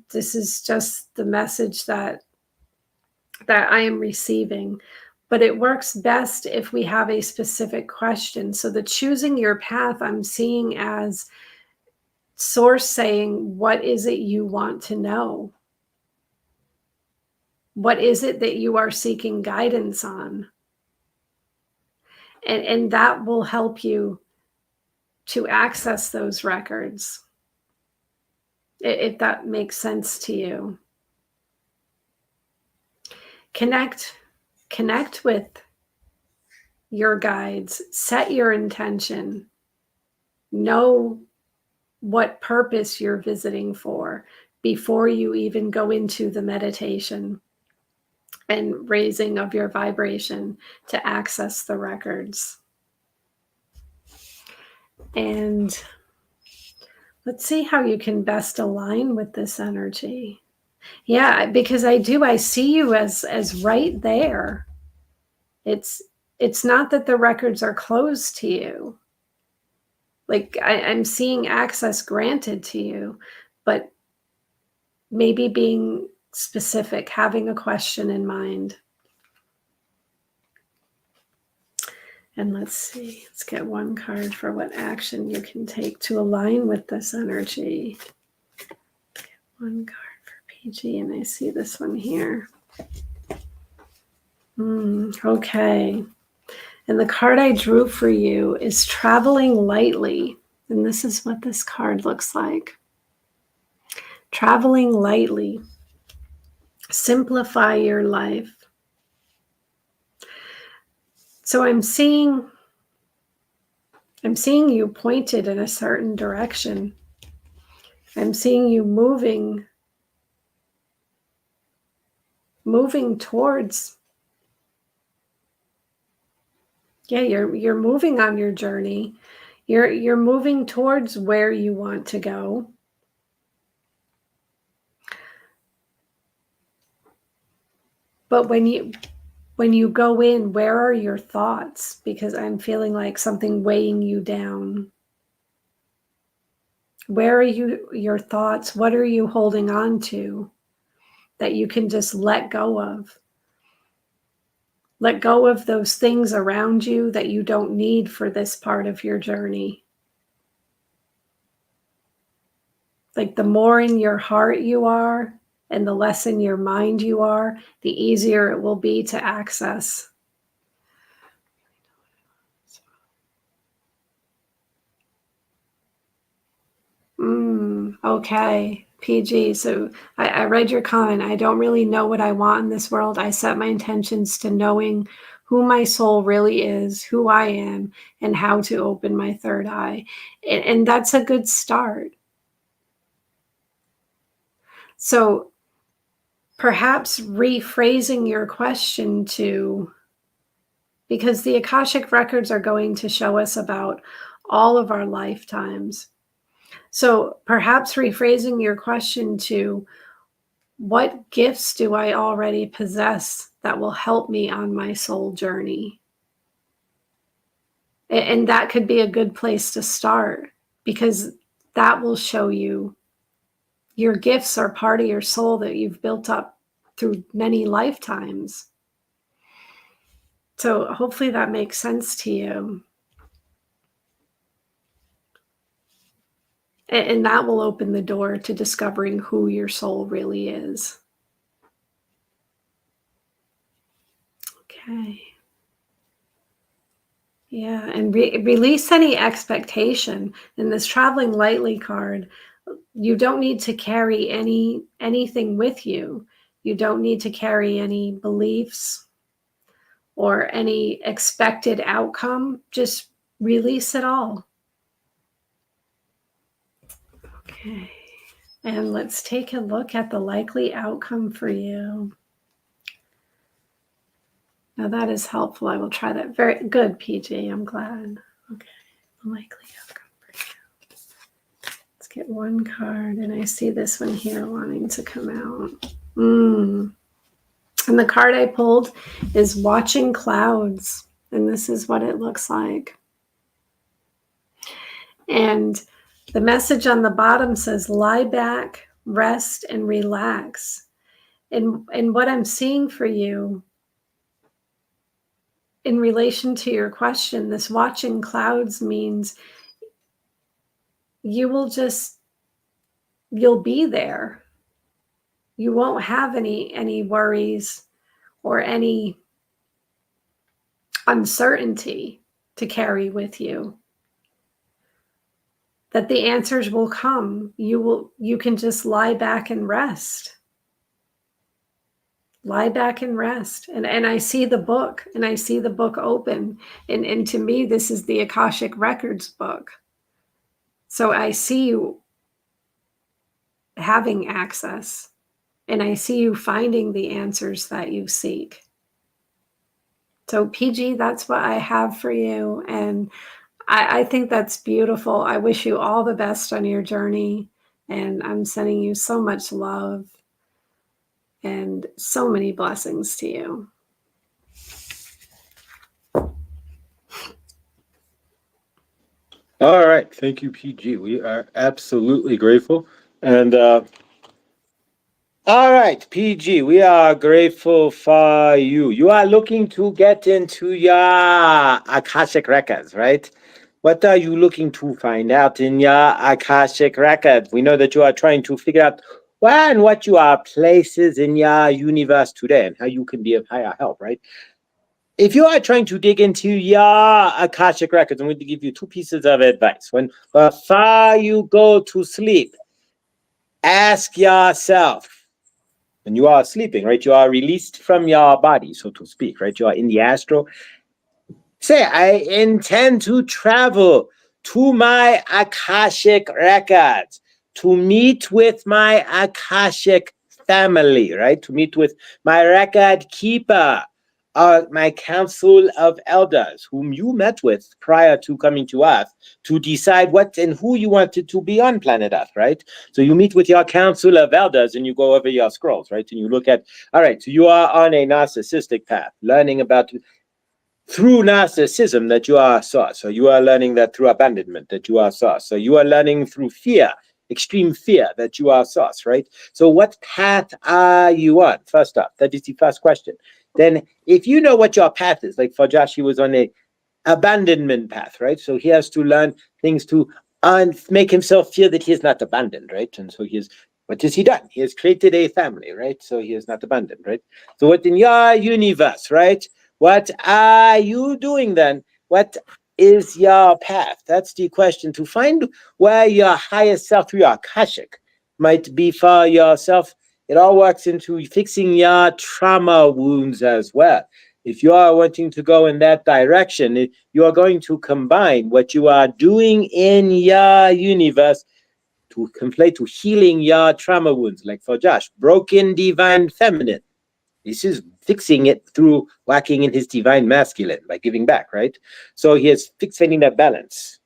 This is just the message that I am receiving. But it works best if we have a specific question. So the choosing your path, I'm seeing as source saying, what is it you want to know? What is it that you are seeking guidance on? And that will help you to access those records, if that makes sense to you. Connect with your guides, set your intention, know what purpose you're visiting for before you even go into the meditation and raising of your vibration to access the records. And let's see how you can best align with this energy. Yeah, because I see you as right there. It's not that the records are closed to you. Like I'm seeing access granted to you, but maybe being specific, having a question in mind. And let's see, let's get one card for what action you can take to align with this energy. Get one card for PG, and I see this one here. Okay. And the card I drew for you is Traveling Lightly. And this is what this card looks like. Traveling lightly. Simplify your life. So I'm seeing you pointed in a certain direction. I'm seeing you moving towards Yeah, you're moving on your journey. You're moving towards where you want to go. But when you go in, where are your thoughts? Because I'm feeling like something weighing you down. Where are your thoughts? What are you holding on to that you can just let go of? Let go of those things around you that you don't need for this part of your journey. Like the more in your heart you are and the less in your mind you are, the easier it will be to access. Okay, PG. So I read your comment. I don't really know what I want in this world. I set my intentions to knowing who my soul really is, who I am, and how to open my third eye. And that's a good start. So perhaps rephrasing your question to, because the Akashic records are going to show us about all of our lifetimes. So perhaps rephrasing your question to, what gifts do I already possess that will help me on my soul journey? And that could be a good place to start, because that will show you your gifts are part of your soul that you've built up through many lifetimes. So hopefully that makes sense to you. And that will open the door to discovering who your soul really is. Okay. Yeah, and release any expectation. In this traveling lightly card, you don't need to carry anything with you. You don't need to carry any beliefs or any expected outcome. Just release it all. Okay. And let's take a look at the likely outcome for you. Now that is helpful. I will try that. Very good, PG. I'm glad. Okay. The likely outcome for you. Let's get one card. And I see this one here wanting to come out. And the card I pulled is Watching Clouds. And this is what it looks like. And the message on the bottom says, lie back, rest, and relax. And what I'm seeing for you in relation to your question, this watching clouds means you'll be there. You won't have any worries or any uncertainty to carry with you. That the answers will come. You can just lie back and rest. Lie back and rest. And I see the book, and I see the book open. And to me, this is the Akashic Records book. So I see you having access, and I see you finding the answers that you seek. So PG, that's what I have for you. And I think that's beautiful. I wish you all the best on your journey. And I'm sending you so much love and so many blessings to you.
All right. Thank you, PG. We are absolutely grateful. And all right, PG, we are grateful for you. You are looking to get into your Akashic records, right? What are you looking to find out in your Akashic records? We know that you are trying to figure out where and what you are places in your universe today and how you can be of higher help, right? If you are trying to dig into your Akashic records, I'm going to give you two pieces of advice. When before you go to sleep, ask yourself, when you are sleeping, right? You are released from your body, so to speak, right? You are in the astral. Say, I intend to travel to my Akashic records to meet with my Akashic family, right? To meet with my record keeper are my council of elders, whom you met with prior to coming to Earth to decide what and who you wanted to be on planet Earth, right? So you meet with your council of elders and you go over your scrolls, right? And you look at, all right, so you are on a narcissistic path, learning about through narcissism that you are source. So you are learning that through abandonment that you are source. So you are learning through fear, extreme fear that you are source, right? So what path are you on? First up, that is the first question. Then if you know what your path is, like for Josh, he was on a abandonment path, right? So he has to learn things to make himself feel that he is not abandoned, right? And so what has he done? He has created a family, right? So he is not abandoned, right? So what in your universe, right? What are you doing then? What is your path? That's the question. To find where your highest self through your Akashic might be for yourself. It all works into fixing your trauma wounds as well. If you are wanting to go in that direction, you are going to combine what you are doing in your universe to conflate to healing your trauma wounds, like for Josh, broken divine feminine. This is fixing it through working in his divine masculine by giving back, right? So he is fixating that balance.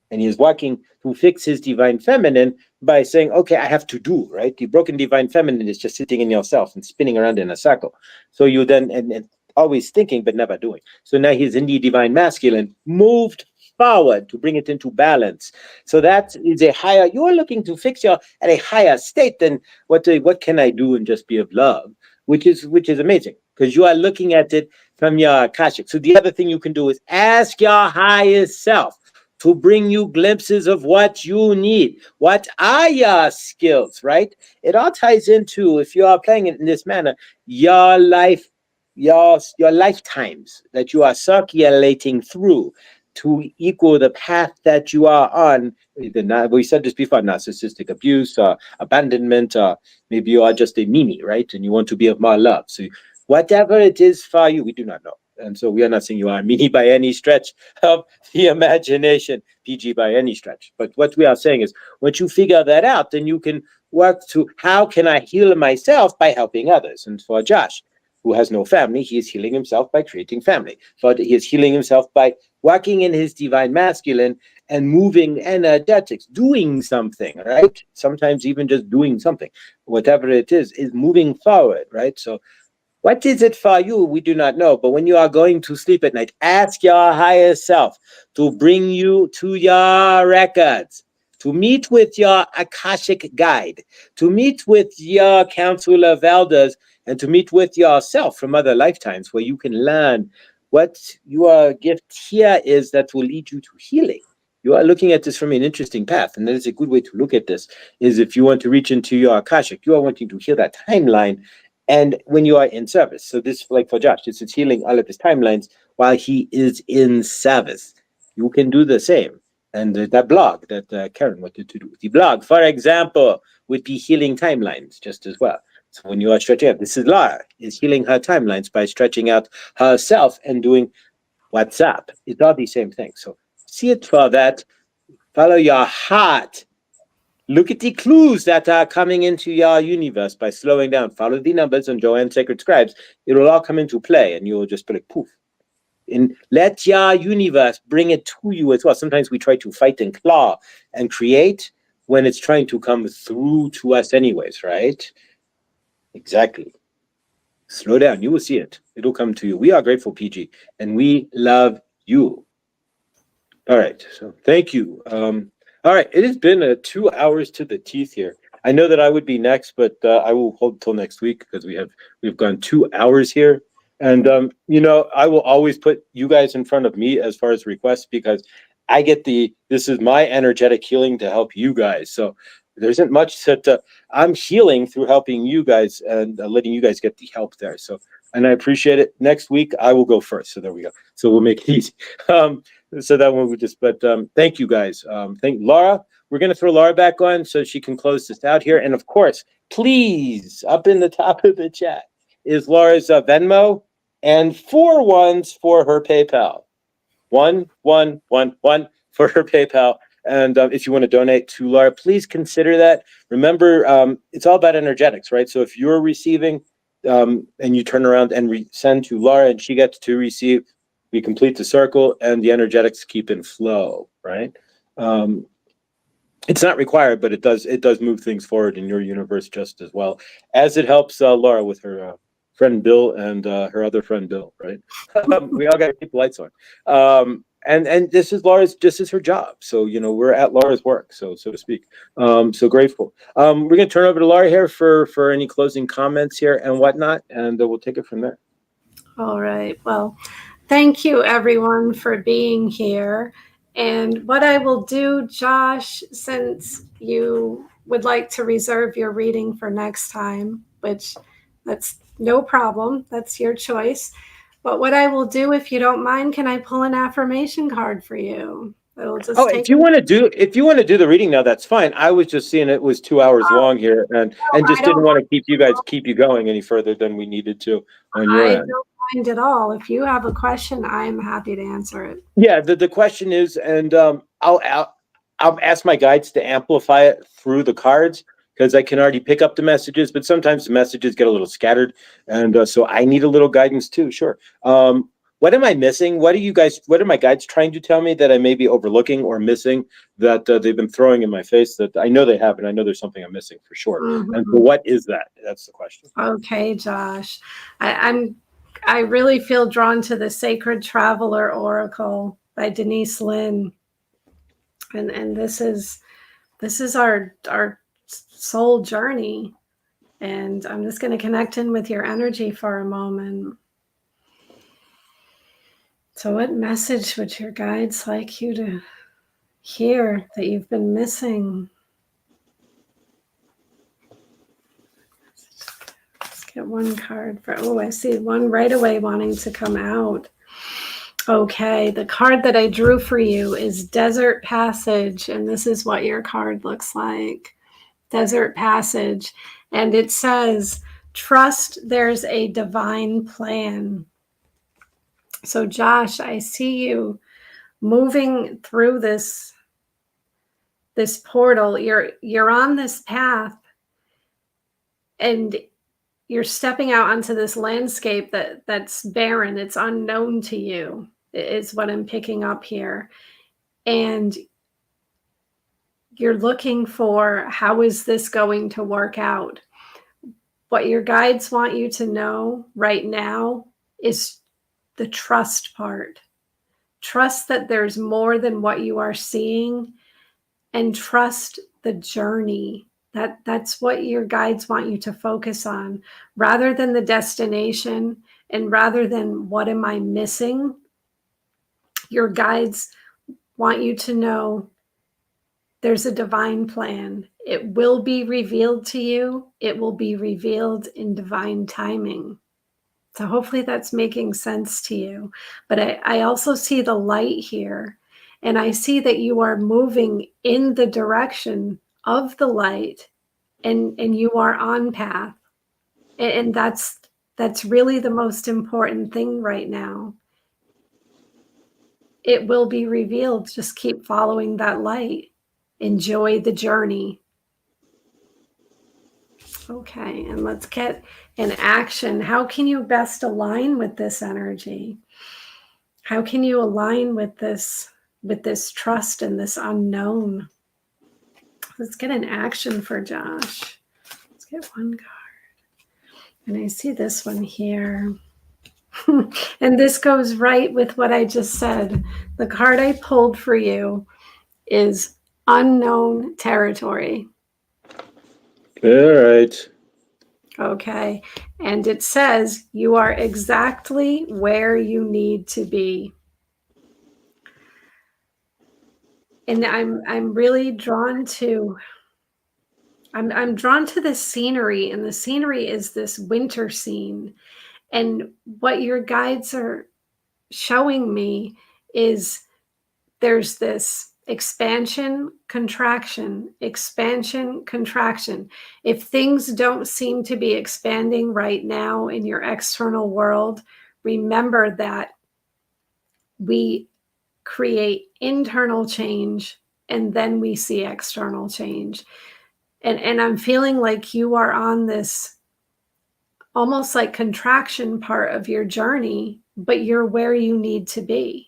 And he is working to fix his divine feminine by saying, okay, I have to do, right? The broken divine feminine is just sitting in yourself and spinning around in a circle. So you then, and always thinking, but never doing. So now he's in the divine masculine, moved forward to bring it into balance. So that is a higher, you're looking to fix your at a higher state than what can I do and just be of love, which is amazing because you are looking at it from your Akashic. So the other thing you can do is ask your highest self to bring you glimpses of what you need. What are your skills, right? It all ties into, if you are playing it in this manner, your life, your lifetimes that you are circulating through to equal the path that you are on. We said this before, narcissistic abuse, abandonment, maybe you are just a Mimi, right? And you want to be of more love. So whatever it is for you, we do not know. And so we are not saying you are Mimi by any stretch of the imagination, PG by any stretch. But what we are saying is, once you figure that out, then you can work to how can I heal myself by helping others. And for Josh, who has no family, he is healing himself by creating family. But he is healing himself by working in his divine masculine and moving energetics, doing something, right? Sometimes even just doing something, whatever it is moving forward, right? So what is it for you? We do not know. But when you are going to sleep at night, ask your higher self to bring you to your records, to meet with your Akashic guide, to meet with your council of elders, and to meet with yourself from other lifetimes where you can learn what your gift here is that will lead you to healing. You are looking at this from an interesting path. And that is a good way to look at this, is if you want to reach into your Akashic, you are wanting to heal that timeline. And when you are in service, so this, like for Josh, it's healing all of his timelines while he is in service. You can do the same. And that blog that Karen wanted to do, the blog, for example, would be healing timelines just as well. So when you are stretching out, this is Laura, is healing her timelines by stretching out herself and doing what's up. It's all the same thing. So see it for that. Follow your heart. Look at the clues that are coming into your universe by slowing down. Follow the numbers on Joanne's Sacred Scribes. It will all come into play and you'll just be like, poof. And let your universe bring it to you as well. Sometimes we try to fight and claw and create when it's trying to come through to us anyways, right? Exactly. Slow down. You will see it. It'll come to you. We are grateful, PG, and we love you. All right. So thank you. All right, it has been 2 hours to the teeth here. I know that I would be next, but I will hold till next week because we've gone 2 hours here. And I will always put you guys in front of me as far as requests because I get this is my energetic healing to help you guys. So there isn't much that I'm healing through helping you guys and letting you guys get the help there. So, and I appreciate it. Next week I will go first. So there we go. So we'll make it easy. So that one we just, but thank you guys. Thank Laura. We're going to throw Laura back on so she can close this out here. And of course, please, up in the top of the chat is Laura's Venmo and 4 ones for her PayPal. 1, 1, 1, 1 for her PayPal. And if you want to donate to Laura, please consider that. Remember, it's all about energetics, right? So if you're receiving, and you turn around and send to Laura, and she gets to receive. We complete the circle, and the energetics keep in flow, right? It's not required, but it does move things forward in your universe just as well as it helps Laura with her friend Bill and her other friend Bill, right? We all got to keep the lights on. And this is Laura's, just as her job. So, we're at Laura's work, so to speak. So grateful. We're going to turn over to Laura here for any closing comments here and whatnot, and we'll take it from there.
All right. Well, thank you everyone for being here. And what I will do, Josh, since you would like to reserve your reading for next time, which that's no problem, that's your choice. But what I will do, if you don't mind, can I pull an affirmation card for you? It'll just take.
If you want to do the reading now, that's fine. I was just seeing it was 2 hours long here, and just didn't want to keep you going any further than we needed to on your end.
I don't mind at all. If you have a question, I'm happy to answer it.
Yeah, the question is, and I'll ask my guides to amplify it through the cards, because I can already pick up the messages, but sometimes the messages get a little scattered, and so I need a little guidance too. Sure. What am I missing? What are my guides trying to tell me that I may be overlooking or missing that they've been throwing in my face that I know they have, and I know there's something I'm missing for sure.
Mm-hmm.
And so what is that? That's the question.
Okay, Josh. I really feel drawn to the Sacred Traveler Oracle by Denise Linn. And this is our soul journey. And I'm just going to connect in with your energy for a moment. So what message would your guides like you to hear that you've been missing? Let's get one card for, I see one right away wanting to come out. Okay, the card that I drew for you is Desert Passage, and this is what your card looks like. Desert Passage, and it says, trust there's a divine plan. So Josh, I see you moving through this portal. You're on this path, and you're stepping out onto this landscape that's barren. It's unknown to you, is what I'm picking up here. And you're looking for, how is this going to work out? What your guides want you to know right now is the trust part. Trust that there's more than what you are seeing, and trust the journey. That's what your guides want you to focus on, rather than the destination, and rather than what am I missing. Your guides want you to know there's a divine plan. It will be revealed to you. It will be revealed in divine timing. So hopefully that's making sense to you. But I also see the light here, and I see that you are moving in the direction of the light, and you are on path. And that's really the most important thing right now. It will be revealed. Just keep following that light. Enjoy the journey. Okay, and let's get an action. How can you best align with this energy? How can you align with this trust and this unknown? Let's get an action for Josh. Let's get one card. And I see this one here. And this goes right with what I just said. The card I pulled for you is Unknown Territory.
All right.
Okay. And it says you are exactly where you need to be. And I'm really drawn to I'm drawn to the scenery, and the scenery is this winter scene. And what your guides are showing me is there's this expansion, contraction, expansion, contraction. If things don't seem to be expanding right now in your external world, remember that we create internal change and then we see external change. And I'm feeling like you are on this almost like contraction part of your journey, but you're where you need to be.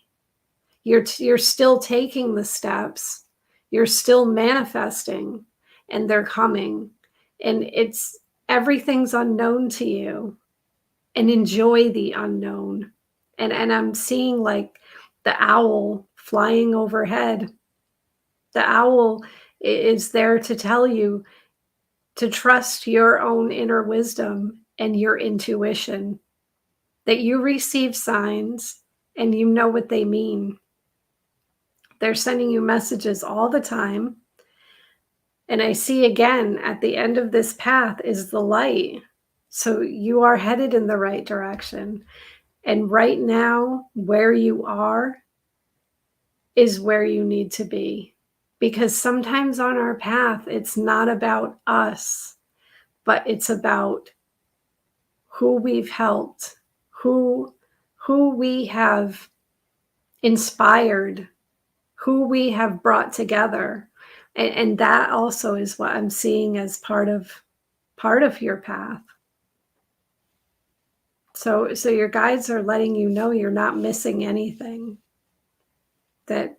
You're still taking the steps. You're still manifesting, and they're coming. And it's everything's unknown to you, and enjoy the unknown. And I'm seeing like the owl flying overhead. The owl is there to tell you to trust your own inner wisdom and your intuition, that you receive signs and you know what they mean. They're sending you messages all the time. And I see again at the end of this path is the light. So you are headed in the right direction. And right now, where you are is where you need to be. Because sometimes on our path, it's not about us, but it's about who we've helped, who we have inspired, who we have brought together. And that also is what I'm seeing as part of your path. So your guides are letting you know you're not missing anything, that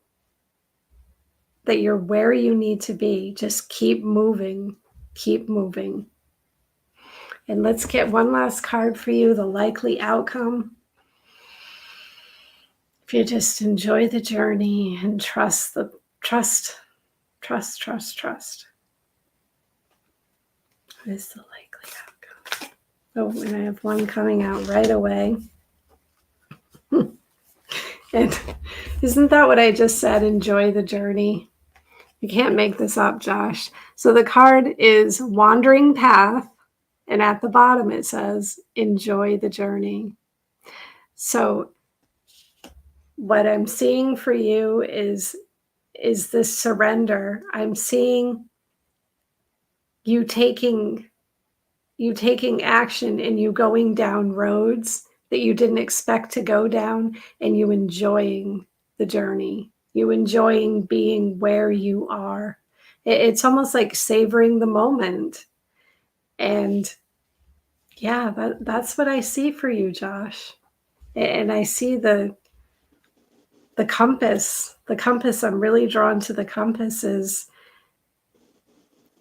you're where you need to be. Just keep moving, keep moving. And let's get one last card for you, the likely outcome. If you just enjoy the journey and trust. What is the likely outcome? Oh, and I have one coming out right away. And isn't that what I just said? Enjoy the journey. You can't make this up, Josh. So the card is Wandering Path, and at the bottom it says, enjoy the journey. So what I'm seeing for you is this surrender. I'm seeing you taking action and you going down roads that you didn't expect to go down, and you enjoying the journey. You enjoying being where you are. It's almost like savoring the moment. And yeah, that's what I see for you, Josh. And I see the compass. The compass, I'm really drawn to the compass, is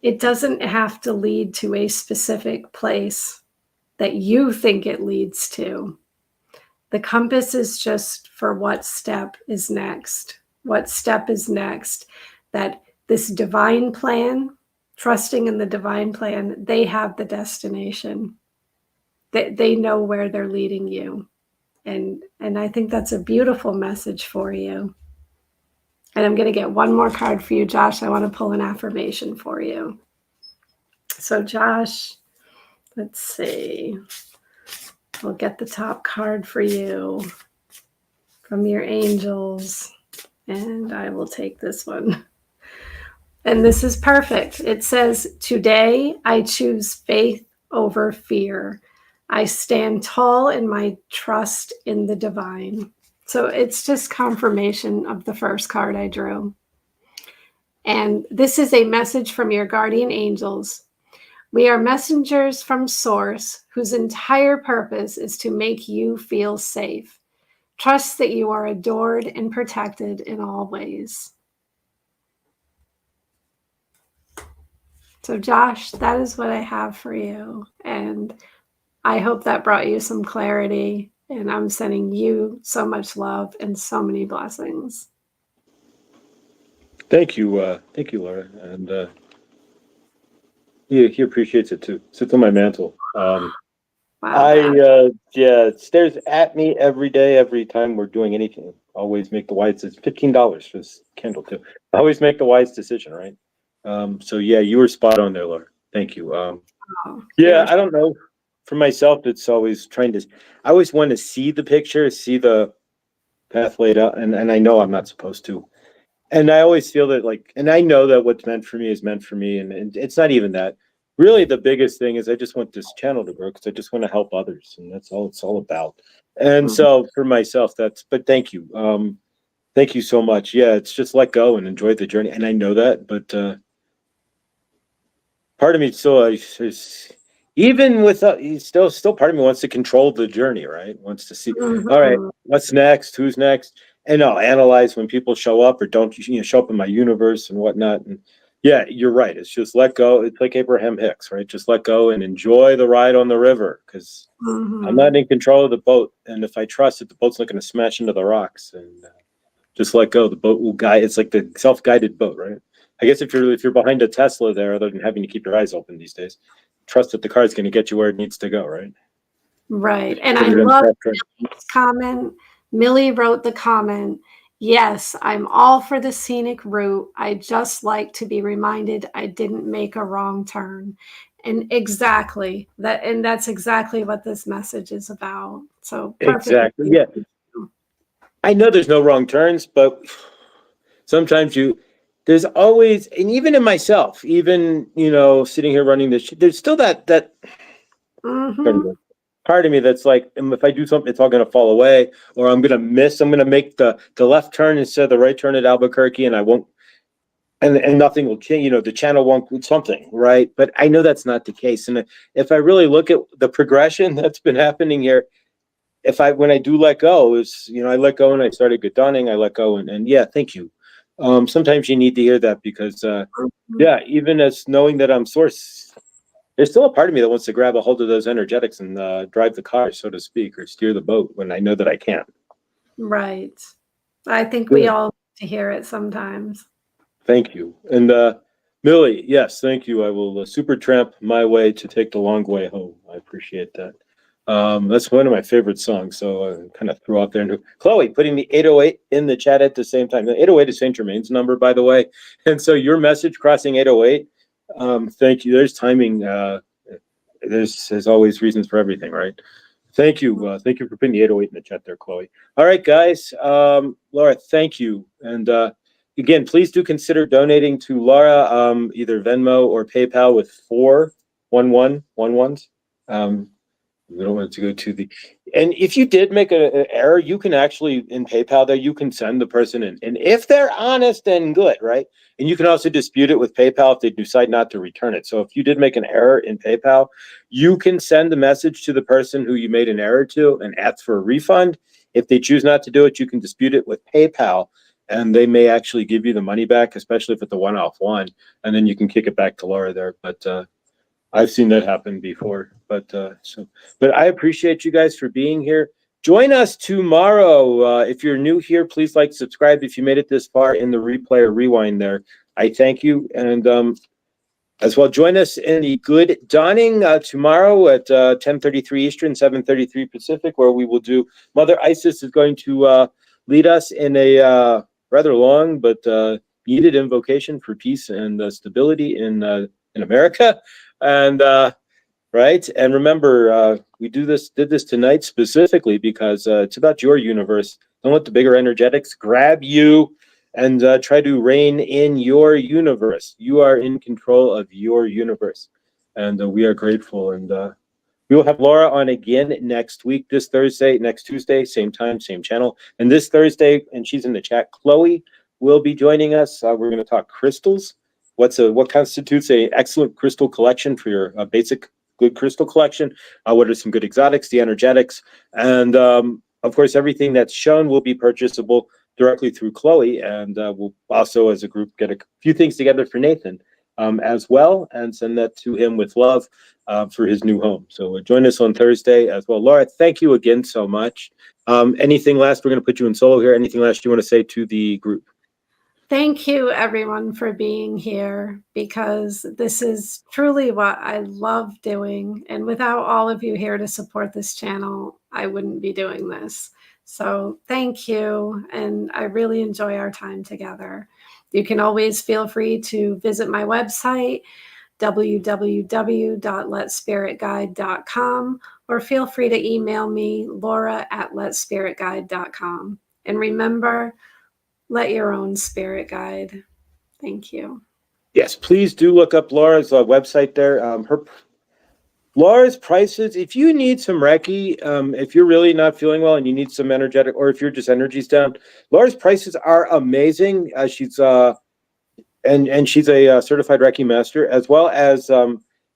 it doesn't have to lead to a specific place that you think it leads to. The compass is just for what step is next. What step is next? That this divine plan, trusting in the divine plan, they have the destination. They know where they're leading you. And I think that's a beautiful message for you. And I'm going to get one more card for you, Josh. I want to pull an affirmation for you. So, Josh, let's see. We'll get the top card for you from your angels. And I will take this one. And this is perfect. It says, today I choose faith over fear. I stand tall in my trust in the divine. So it's just confirmation of the first card I drew. And this is a message from your guardian angels. We are messengers from Source whose entire purpose is to make you feel safe. Trust that you are adored and protected in all ways. So Josh, that is what I have for you. And I hope that brought you some clarity. And I'm sending you so much love and so many blessings.
Thank you, Laura. And he appreciates it too. Sits on my mantle.
Wow.
It stares at me every day, every time we're doing anything. Always make the wise. It's $15 for this candle too. Always make the wise decision, right? So yeah, you were spot on there, Laura. Thank you. I don't know. For myself, it's always I always want to see the picture, see the path laid out, and I know I'm not supposed to. And I always feel that and I know that what's meant for me is meant for me. And it's not even that. Really, the biggest thing is I just want this channel to grow because I just want to help others. And that's all it's all about. And so for myself, but thank you. Thank you so much. Yeah, it's just let go and enjoy the journey. And I know that, but part of me still is even with he's still part of me wants to control the journey, right? Wants to see, all right,
Mhm.
what's next? Who's next? And I'll analyze when people show up or don't, show up in my universe and whatnot. And yeah, you're right. It's just let go. It's like Abraham Hicks, right? Just let go and enjoy the ride on the river because I'm not
Mhm.
in control of the boat. And if I trust it, the boat's not going to smash into the rocks. And just let go. The boat will guide. It's like the self-guided boat, right? I guess if you're behind a Tesla there, other than having to keep your eyes open these days, trust that the car is going to get you where it needs to go, right?
Right.
Just
And
put
I
it in
love
fast track.
Millie's comment. Millie wrote the comment. Yes, I'm all for the scenic route. I just like to be reminded I didn't make a wrong turn. And exactly that, and that's exactly what this message is about. So perfect.
Exactly. Yeah. I know there's no wrong turns, but sometimes there's always, and even in myself, even sitting here running this, there's still that
Hmm.
part of me that's like, if I do something, it's all going to fall away, or I'm going to miss. I'm going to make the left turn instead of the right turn at Albuquerque, and I won't, and nothing will change. The channel won't something, right? But I know that's not the case. And if I really look at the progression that's been happening here, when I do let go, I let go and I started good dawning. I let go and yeah, thank you. Sometimes you need to hear that because yeah, even as knowing that I'm source, there's still a part of me that wants to grab a hold of those energetics and drive the car, so to speak, or steer the boat when I know that I can't.
Right. I think we
Good.
all need to hear it sometimes.
Thank you. And Millie, yes, thank you. I will super tramp my way to take the long way home. I appreciate that. That's one of my favorite songs. So I kind of threw out there. And Chloe putting the 808 in the chat at the same time. The 808 is Saint Germain's number, by the way. And so your message crossing 808. Thank you. There's timing. There's always reasons for everything, right? Thank you. Thank you for putting the 808 in the chat there, Chloe. All right, guys. Laura, thank you. And again, please do consider donating to Laura, either Venmo or PayPal with 41111s. We don't want it to go to the. And if you did make an error, you can actually in PayPal there you can send the person in, and if they're honest and good, right? And you can also dispute it with PayPal if they decide not to return it. So if you did make an error in PayPal, you can send a message to the person who you made an error to and ask for a refund. If they choose not to do it, you can dispute it with PayPal, and they may actually give you the money back, especially if it's a one-off one, and then you can kick it back to Laura there. But I've seen that happen before, but I appreciate you guys for being here. Join us tomorrow. If you're new here, please like, subscribe. If you made it this far in the replay or rewind there, I thank you. And as well, join us in the Good Dawning tomorrow at 10:33 Eastern, 7:33 Pacific, where we will do, Mother Isis is going to lead us in a rather long but needed invocation for peace and stability in America. And right. And remember, we did this tonight specifically because it's about your universe. Don't let the bigger energetics grab you and try to reign in your universe. You are in control of your universe. And we are grateful. And we will have Laura on again next week, this Thursday, next Tuesday, same time, same channel. And this Thursday, and she's in the chat, Chloe will be joining us. We're going to talk crystals. What constitutes a excellent crystal collection for your basic good crystal collection? What are some good exotics, the energetics, and of course, everything that's shown will be purchasable directly through Chloe, and we'll also, as a group, get a few things together for Nathan as well, and send that to him with love for his new home. So join us on Thursday as well. Laura, thank you again so much. Anything last? We're going to put you in solo here. Anything last you want to say to the group?
Thank you, everyone, for being here because this is truly what I love doing. And without all of you here to support this channel, I wouldn't be doing this. So thank you. And I really enjoy our time together. You can always feel free to visit my website, www.letspiritguide.com, or feel free to email me, laura@letspiritguide.com. And remember, let your own spirit guide. Thank you.
Yes, please do look up Laura's website there. Laura's prices, if you need some Reiki, if you're really not feeling well and you need some energetic, or if you're just energy's down, Laura's prices are amazing. She's a certified Reiki master, as well as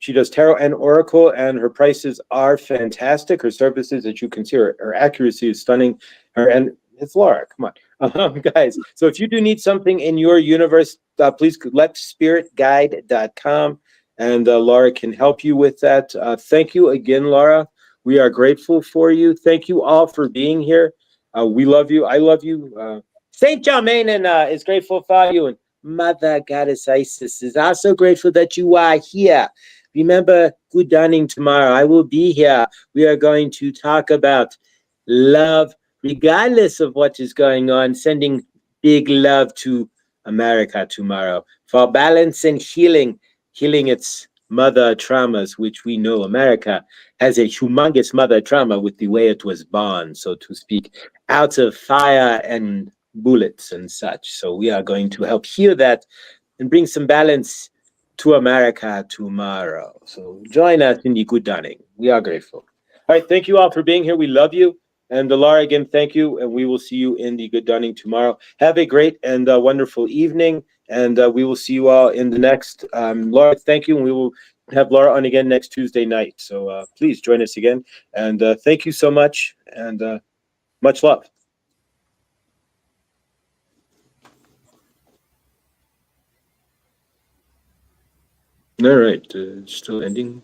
She does tarot and oracle, and her prices are fantastic. Her services, as you can see, her accuracy is stunning. And it's Laura. Come on, guys. So if you do need something in your universe, please let spiritguide.com, and Laura can help you with that. Thank you again, Laura. We are grateful for you. Thank you all for being here. We love you. I love you. Saint Germain is grateful for you, and Mother Goddess Isis is also grateful that you are here. Remember, good dawning tomorrow. I will be here. We are going to talk about love, regardless of what is going on, sending big love to America tomorrow for balance and healing its mother traumas, which we know America has a humongous mother trauma with the way it was born, so to speak, out of fire and bullets and such. So we are going to help heal that and bring some balance to America tomorrow. So join us in the good dawning. We are grateful. All right, thank you all for being here. We love you. And Laura, again, thank you. And we will see you in the good dawning tomorrow. Have a great and wonderful evening. And we will see you all in the next. Laura, thank you. And we will have Laura on again next Tuesday night. So please join us again. And thank you so much. And much love. All right, still ending.